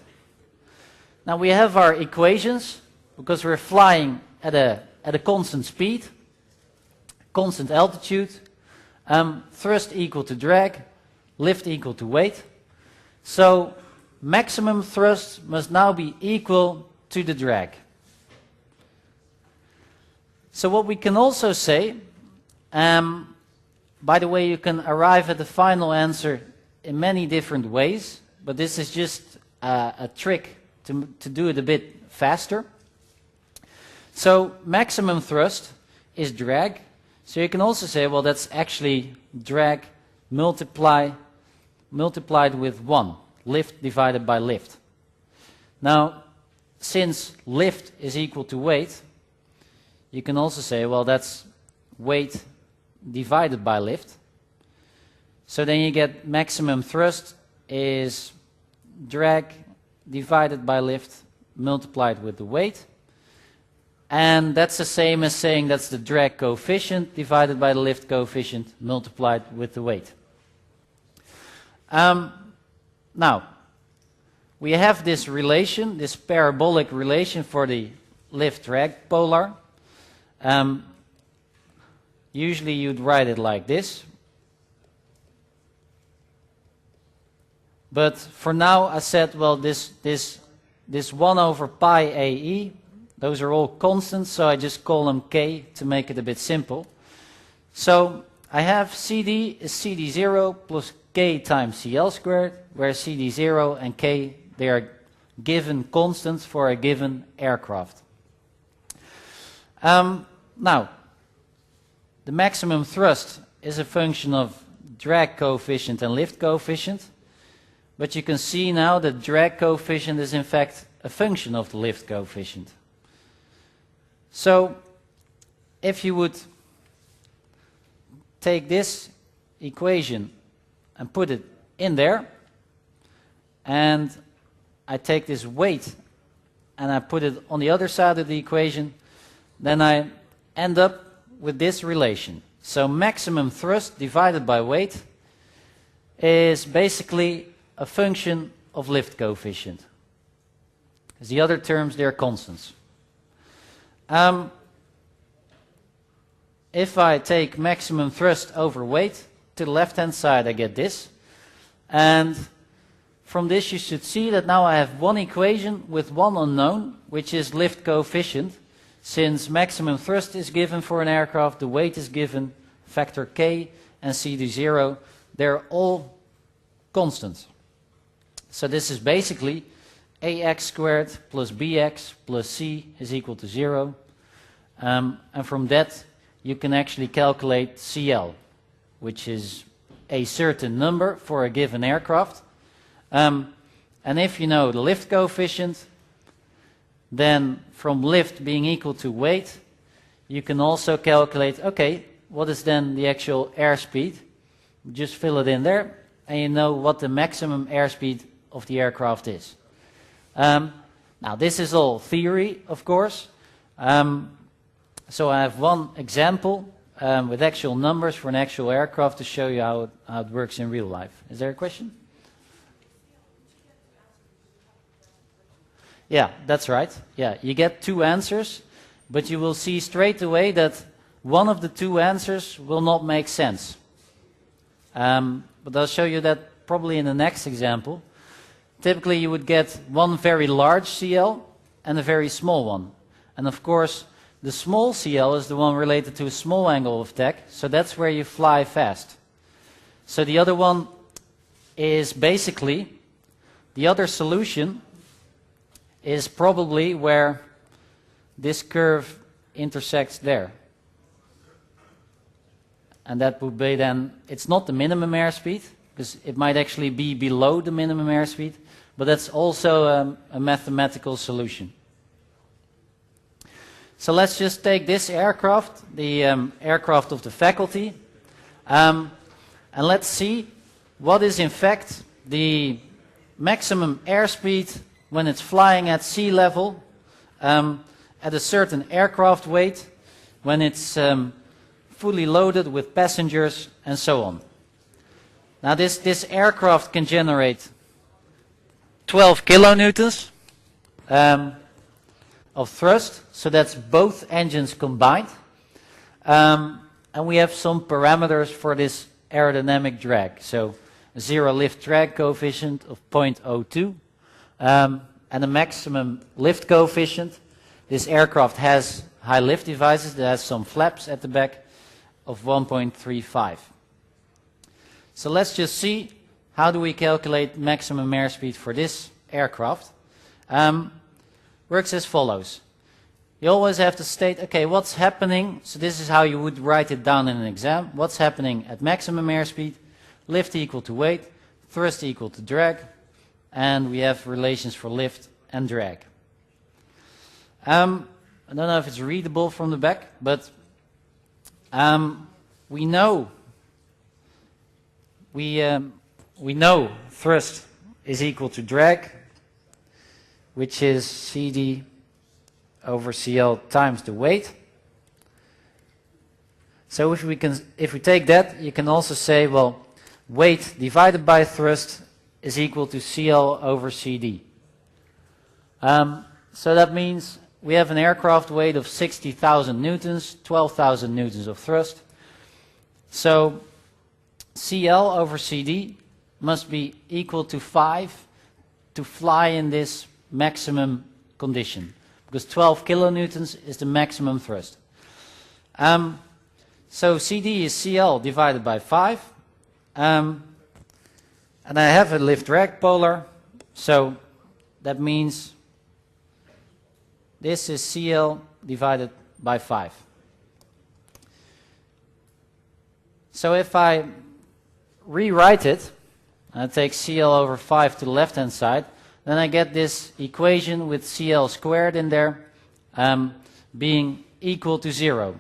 Now we have our equations, because we're flying at a constant speed, constant altitude, thrust equal to drag, lift equal to weight. So maximum thrust must now be equal to the drag. So what we can also say, by the way, you can arrive at the final answer in many different ways, but this is just a trick to do it a bit faster. So maximum thrust is drag. So you can also say, well, that's actually drag multiplied with 1, lift divided by lift. Now, since lift is equal to weight, you can also say, well, that's weight divided by lift. So then you get maximum thrust is drag divided by lift multiplied with the weight. And that's the same as saying that's the drag coefficient divided by the lift coefficient multiplied with the weight. Now, we have this relation, this parabolic relation for the lift-drag polar. Usually you'd write it like this. But for now I said, well, this 1 over pi AE, those are all constants, so I just call them K to make it a bit simple. So I have CD is CD0 plus K times CL squared, where CD0 and K, they are given constants for a given aircraft. Now, the maximum thrust is a function of drag coefficient and lift coefficient, but you can see now that drag coefficient is in fact a function of the lift coefficient. So if you would take this equation and put it in there, and I take this weight and I put it on the other side of the equation, then I end up with this relation. So maximum thrust divided by weight is basically a function of lift coefficient. Because the other terms, they're constants. If I take maximum thrust over weight, to the left-hand side I get this. And from this you should see that now I have one equation with one unknown, which is lift coefficient. Since maximum thrust is given for an aircraft, the weight is given, factor K and CD0, they're all constants. So this is basically AX squared plus BX plus C is equal to 0. And from that you can actually calculate CL, which is a certain number for a given aircraft. And if you know the lift coefficient, then from lift being equal to weight, you can also calculate, okay, what is then the actual airspeed? Just fill it in there, and you know what the maximum airspeed of the aircraft is. Now this is all theory, of course. So I have one example with actual numbers for an actual aircraft to show you how it works in real life. Is there a question? Yeah, that's right. Yeah, you get two answers, but you will see straight away that one of the two answers will not make sense. But I'll show you that probably in the next example. Typically you would get one very large CL and a very small one. And of course, the small CL is the one related to a small angle of attack, so that's where you fly fast. So the other one is basically, the other solution is probably where this curve intersects there. And that would be then, it's not the minimum airspeed, because it might actually be below the minimum airspeed, but that's also a mathematical solution. So let's just take this aircraft, the aircraft of the faculty, and let's see what is in fact the maximum airspeed when it's flying at sea level, at a certain aircraft weight, when it's fully loaded with passengers and so on. Now this aircraft can generate 12 kilonewtons of thrust, so that's both engines combined. And we have some parameters for this aerodynamic drag. So a zero lift drag coefficient of 0.02 and a maximum lift coefficient. This aircraft has high lift devices that has some flaps at the back of 1.35. So let's just see how do we calculate maximum airspeed for this aircraft. Works as follows. You always have to state, okay, what's happening, so this is how you would write it down in an exam. What's happening at maximum airspeed? Lift equal to weight, thrust equal to drag, and we have relations for lift and drag. I don't know if it's readable from the back, but we know thrust is equal to drag, which is CD over CL times the weight. So if we take that, you can also say, well, weight divided by thrust is equal to CL over CD. So that means we have an aircraft weight of 60,000 newtons, 12,000 newtons of thrust. So CL over CD must be equal to 5 to fly in this maximum condition, because 12 kilonewtons is the maximum thrust. So CD is CL divided by 5. And I have a lift drag polar, so that means this is CL divided by 5. So if I rewrite it, I take CL over 5 to the left hand side, then I get this equation with CL squared in there being equal to 0.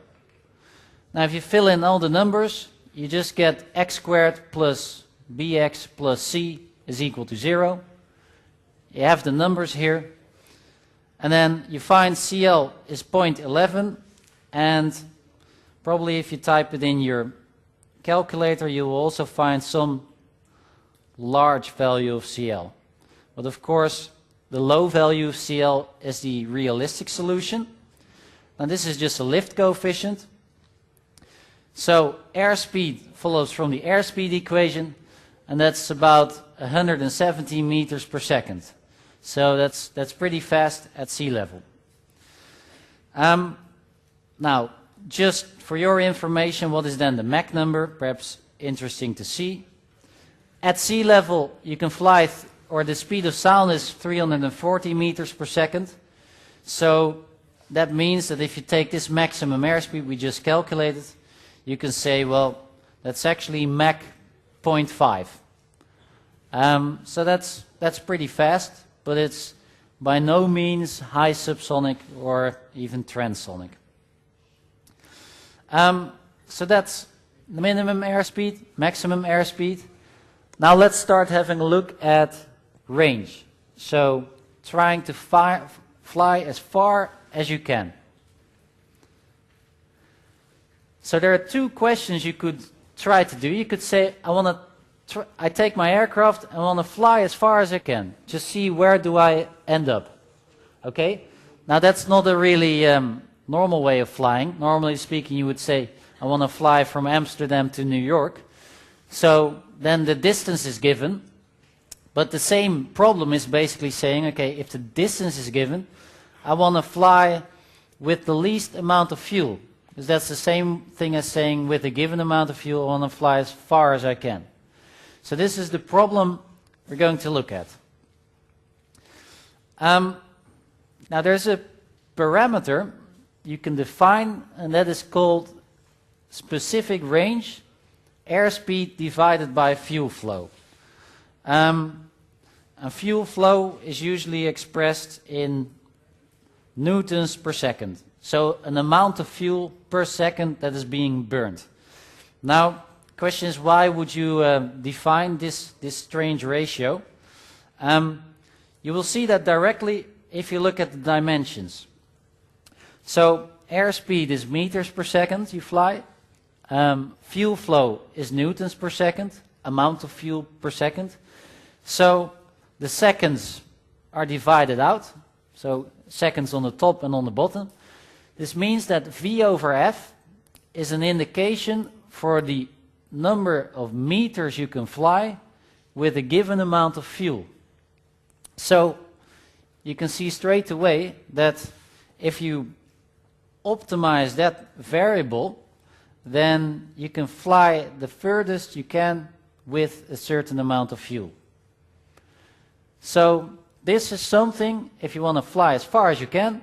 Now if you fill in all the numbers, you just get x squared plus bx plus c is equal to 0. You have the numbers here. And then you find CL is 0.11, and probably if you type it in your calculator, you will also find some large value of CL. But of course, the low value of CL is the realistic solution. Now this is just a lift coefficient. So airspeed follows from the airspeed equation, and that's about 170 meters per second. So that's pretty fast at sea level. Now, just for your information, what is then the Mach number? Perhaps interesting to see. At sea level, you can fly, or the speed of sound is 340 meters per second. So that means that if you take this maximum airspeed we just calculated, you can say, well, that's actually Mach 0.5. So that's pretty fast, but it's by no means high subsonic or even transonic. So that's the minimum airspeed, maximum airspeed. Now let's start having a look at range. So trying to fly as far as you can. So there are two questions you could try to do. You could say, I take my aircraft and I want to fly as far as I can. Just see where do I end up. Okay? Now that's not a really normal way of flying. Normally speaking, you would say, I want to fly from Amsterdam to New York. So then the distance is given. But the same problem is basically saying, okay, if the distance is given, I want to fly with the least amount of fuel. Because that's the same thing as saying with a given amount of fuel, I want to fly as far as I can. So this is the problem we're going to look at. Now there's a parameter you can define, and that is called specific range, airspeed divided by fuel flow. And fuel flow is usually expressed in newtons per second. So an amount of fuel per second that is being burned. Now, question is, why would you define this strange ratio? You will see that directly if you look at the dimensions. So airspeed is meters per second you fly. Fuel flow is newtons per second, amount of fuel per second. So the seconds are divided out, so seconds on the top and on the bottom. This means that V over F is an indication for the number of meters you can fly with a given amount of fuel. So you can see straight away that if you optimize that variable, then you can fly the furthest you can with a certain amount of fuel. So this is something, if you want to fly as far as you can,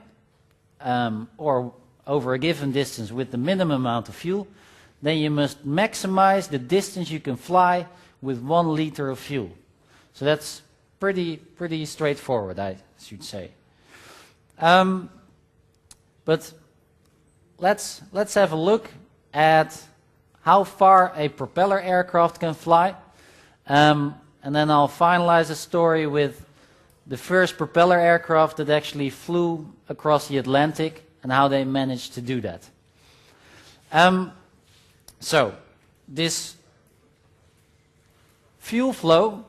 or over a given distance with the minimum amount of fuel, then you must maximize the distance you can fly with 1 liter of fuel. So that's pretty straightforward, I should say. But let's have a look at how far a propeller aircraft can fly, and then I'll finalize the story with the first propeller aircraft that actually flew across the Atlantic and how they managed to do that. So this fuel flow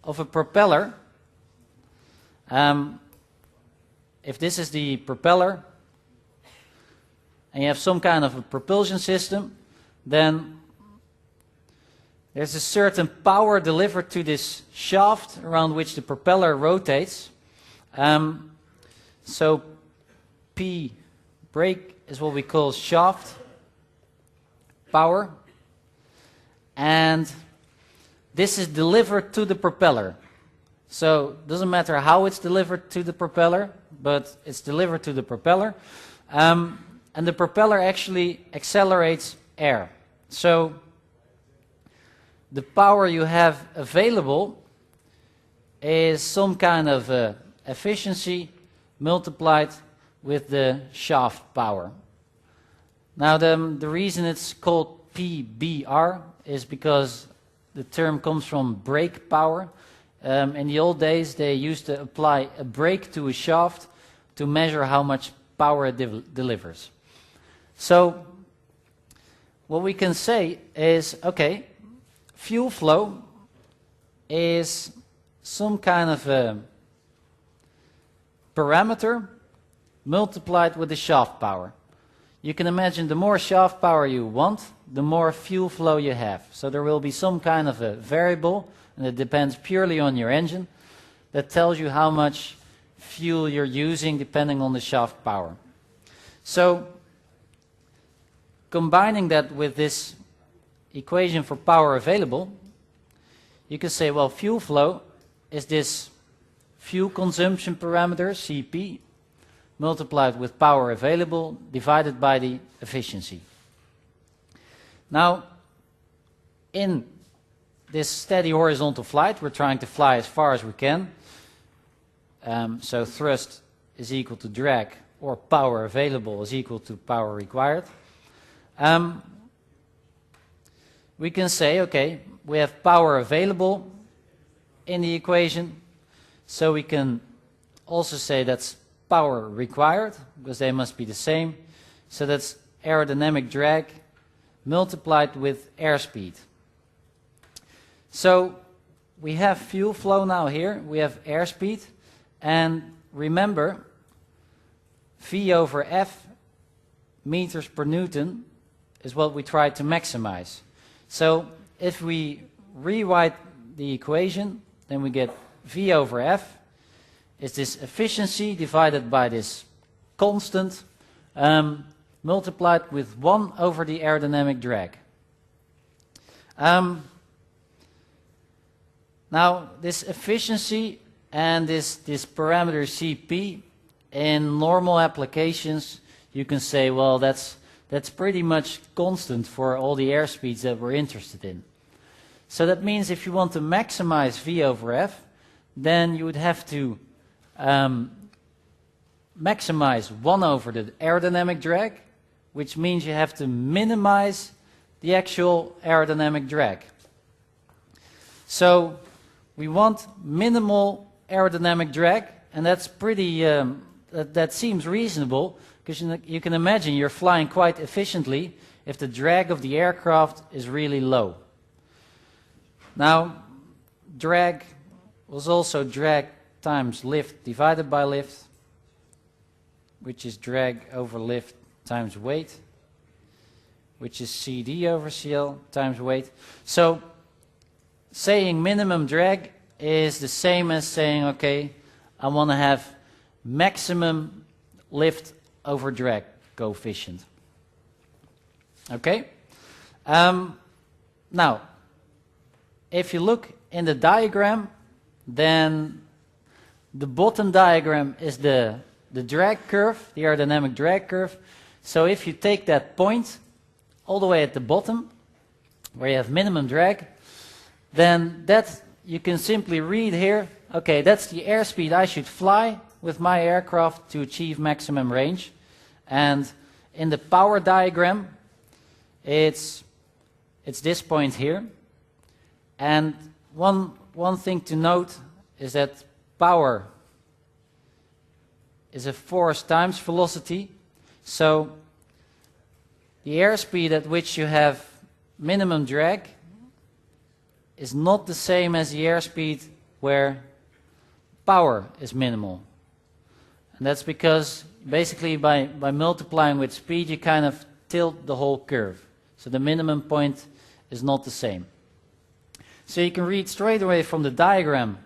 of a propeller, if this is the propeller and you have some kind of a propulsion system, then there's a certain power delivered to this shaft around which the propeller rotates. So P brake is what we call shaft power, and this is delivered to the propeller. So it doesn't matter how it's delivered to the propeller, but it's delivered to the propeller. And the propeller actually accelerates air. So the power you have available is some kind of efficiency multiplied with the shaft power. Now the reason it's called PBR is because the term comes from brake power. In the old days they used to apply a brake to a shaft to measure how much power it delivers. So what we can say is, okay, fuel flow is some kind of a parameter multiplied with the shaft power. You can imagine the more shaft power you want, the more fuel flow you have. So there will be some kind of a variable, and it depends purely on your engine, that tells you how much fuel you're using depending on the shaft power. So combining that with this equation for power available, you can say, well, fuel flow is this fuel consumption parameter, Cp, multiplied with power available divided by the efficiency. Now, in this steady horizontal flight, we're trying to fly as far as we can. So thrust is equal to drag, or power available is equal to power required. We can say, okay, we have power available in the equation, so we can also say that's power required, because they must be the same. So that's aerodynamic drag multiplied with airspeed. So we have fuel flow now here, we have airspeed, and remember, V over F meters per Newton is what we try to maximize. So if we rewrite the equation, then we get V over F is this efficiency divided by this constant multiplied with 1 over the aerodynamic drag. Now this efficiency and this parameter Cp, in normal applications you can say, well, that's pretty much constant for all the airspeeds that we're interested in. So that means if you want to maximize V over F, then you would have to maximize 1 over the aerodynamic drag, which means you have to minimize the actual aerodynamic drag. So we want minimal aerodynamic drag, and that's pretty, that seems reasonable, because you can imagine you're flying quite efficiently if the drag of the aircraft is really low. Now, drag was also drag times lift divided by lift, which is drag over lift times weight, which is CD over CL times weight. So saying minimum drag is the same as saying, okay, I want to have maximum lift over drag coefficient. Okay? Now, if you look in the diagram, then the bottom diagram is the drag curve, the aerodynamic drag curve. So if you take that point all the way at the bottom, where you have minimum drag, then that you can simply read here, okay, that's the airspeed I should fly with my aircraft to achieve maximum range. And in the power diagram, it's this point here. And one thing to note is that power is a force times velocity. So the airspeed at which you have minimum drag is not the same as the airspeed where power is minimal. And that's because basically by multiplying with speed you kind of tilt the whole curve. So the minimum point is not the same. So you can read straight away from the diagram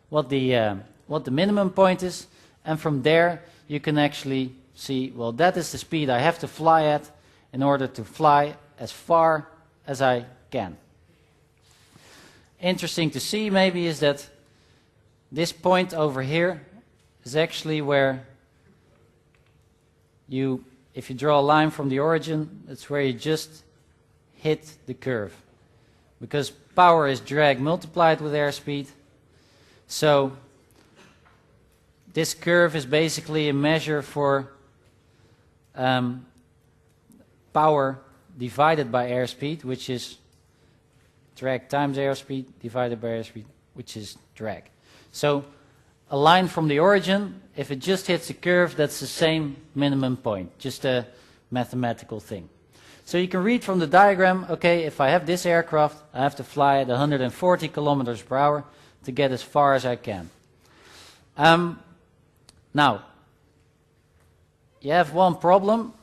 what the minimum point is, and from there you can actually see, well, that is the speed I have to fly at in order to fly as far as I can. Interesting to see maybe is that this point over here is actually where if you draw a line from the origin, that's where you just hit the curve. Because power is drag multiplied with airspeed. So this curve is basically a measure for power divided by airspeed, which is drag times airspeed divided by airspeed, which is drag. So a line from the origin, if it just hits a curve, that's the same minimum point, just a mathematical thing. So you can read from the diagram, okay, if I have this aircraft, I have to fly at 140 kilometers per hour to get as far as I can. Now, you have one problem,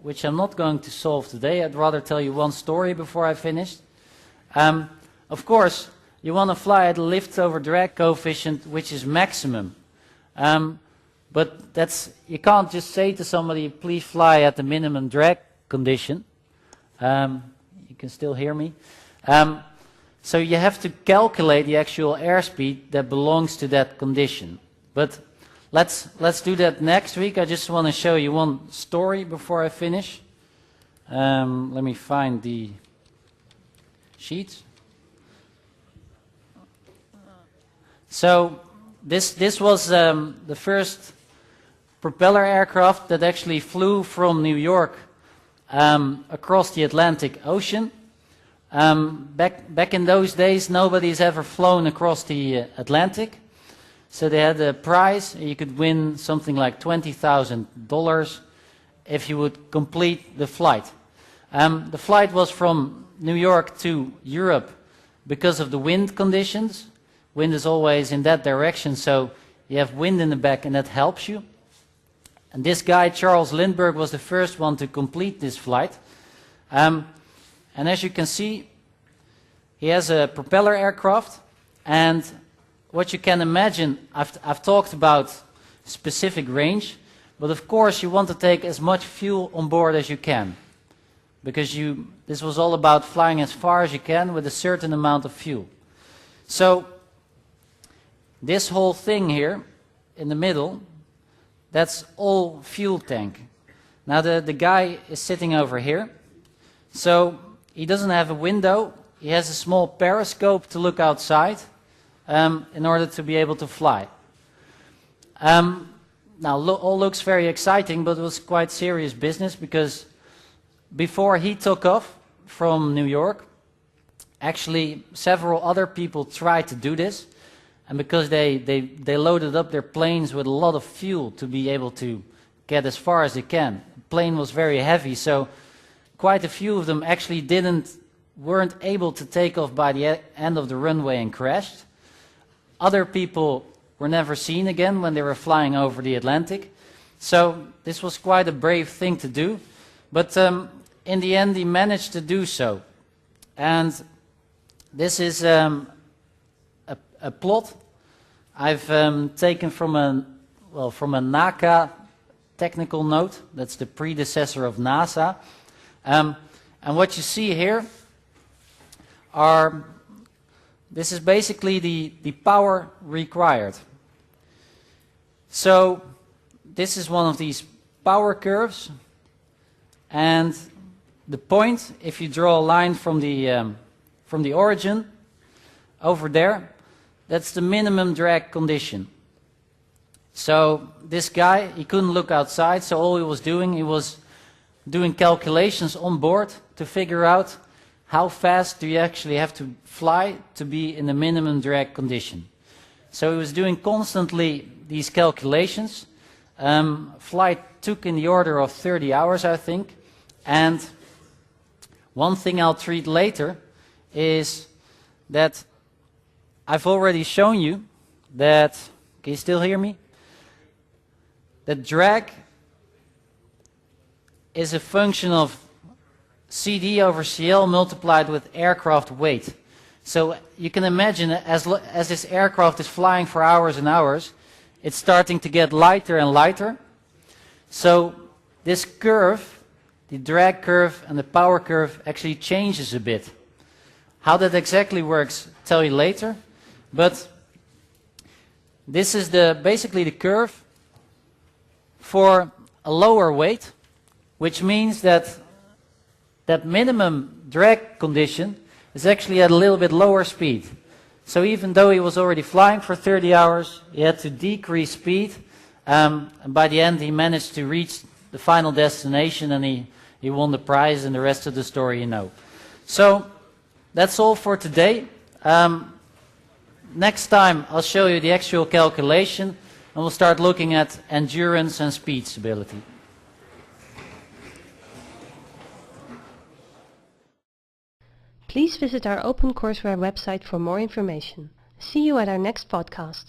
which I'm not going to solve today. I'd rather tell you one story before I finish. Of course, you want to fly at a lift over drag coefficient, which is maximum. But you can't just say to somebody, please fly at the minimum drag condition. You can still hear me. So you have to calculate the actual airspeed that belongs to that condition. But let's do that next week. I just want to show you one story before I finish. Let me find the sheets. So this was the first propeller aircraft that actually flew from New York across the Atlantic Ocean. Back in those days, nobody's ever flown across the Atlantic. So they had a prize. You could win something like $20,000 if you would complete the flight. The flight was from New York to Europe because of the wind conditions. Wind is always in that direction, so you have wind in the back and that helps you. And this guy, Charles Lindbergh, was the first one to complete this flight. And as you can see, he has a propeller aircraft, and what you can imagine, I've talked about specific range, but of course you want to take as much fuel on board as you can, because this was all about flying as far as you can with a certain amount of fuel. So this whole thing here in the middle, that's all fuel tank. Now the guy is sitting over here, so he doesn't have a window. He has a small periscope to look outside in order to be able to fly. Now all looks very exciting, but it was quite serious business, because before he took off from New York, actually several other people tried to do this, and because they loaded up their planes with a lot of fuel to be able to get as far as they can. The plane was very heavy, so quite a few of them actually weren't able to take off by the end of the runway and crashed. Other people were never seen again when they were flying over the Atlantic. So this was quite a brave thing to do, but in the end he managed to do so. And this is a plot I've taken from a NACA technical note. That's the predecessor of NASA. And what you see here this is basically the power required. So this is one of these power curves, and the point, if you draw a line from the origin over there, that's the minimum drag condition. So this guy, he couldn't look outside, so all he was doing calculations on board to figure out how fast do you actually have to fly to be in the minimum drag condition. So he was doing constantly these calculations. Flight took in the order of 30 hours, I think. And one thing I'll treat later is that I've already shown you that, can you still hear me? That drag is a function of CD over CL multiplied with aircraft weight. So you can imagine as this aircraft is flying for hours and hours, it's starting to get lighter and lighter. So this curve, the drag curve and the power curve, actually changes a bit. How that exactly works, I'll tell you later. But this is basically the curve for a lower weight, which means that minimum drag condition is actually at a little bit lower speed. So even though he was already flying for 30 hours, he had to decrease speed, and by the end he managed to reach the final destination, and he won the prize, and the rest of the story you know. So that's all for today. Next time I'll show you the actual calculation, and we'll start looking at endurance and speed stability. Please visit our OpenCourseware website for more information. See you at our next podcast.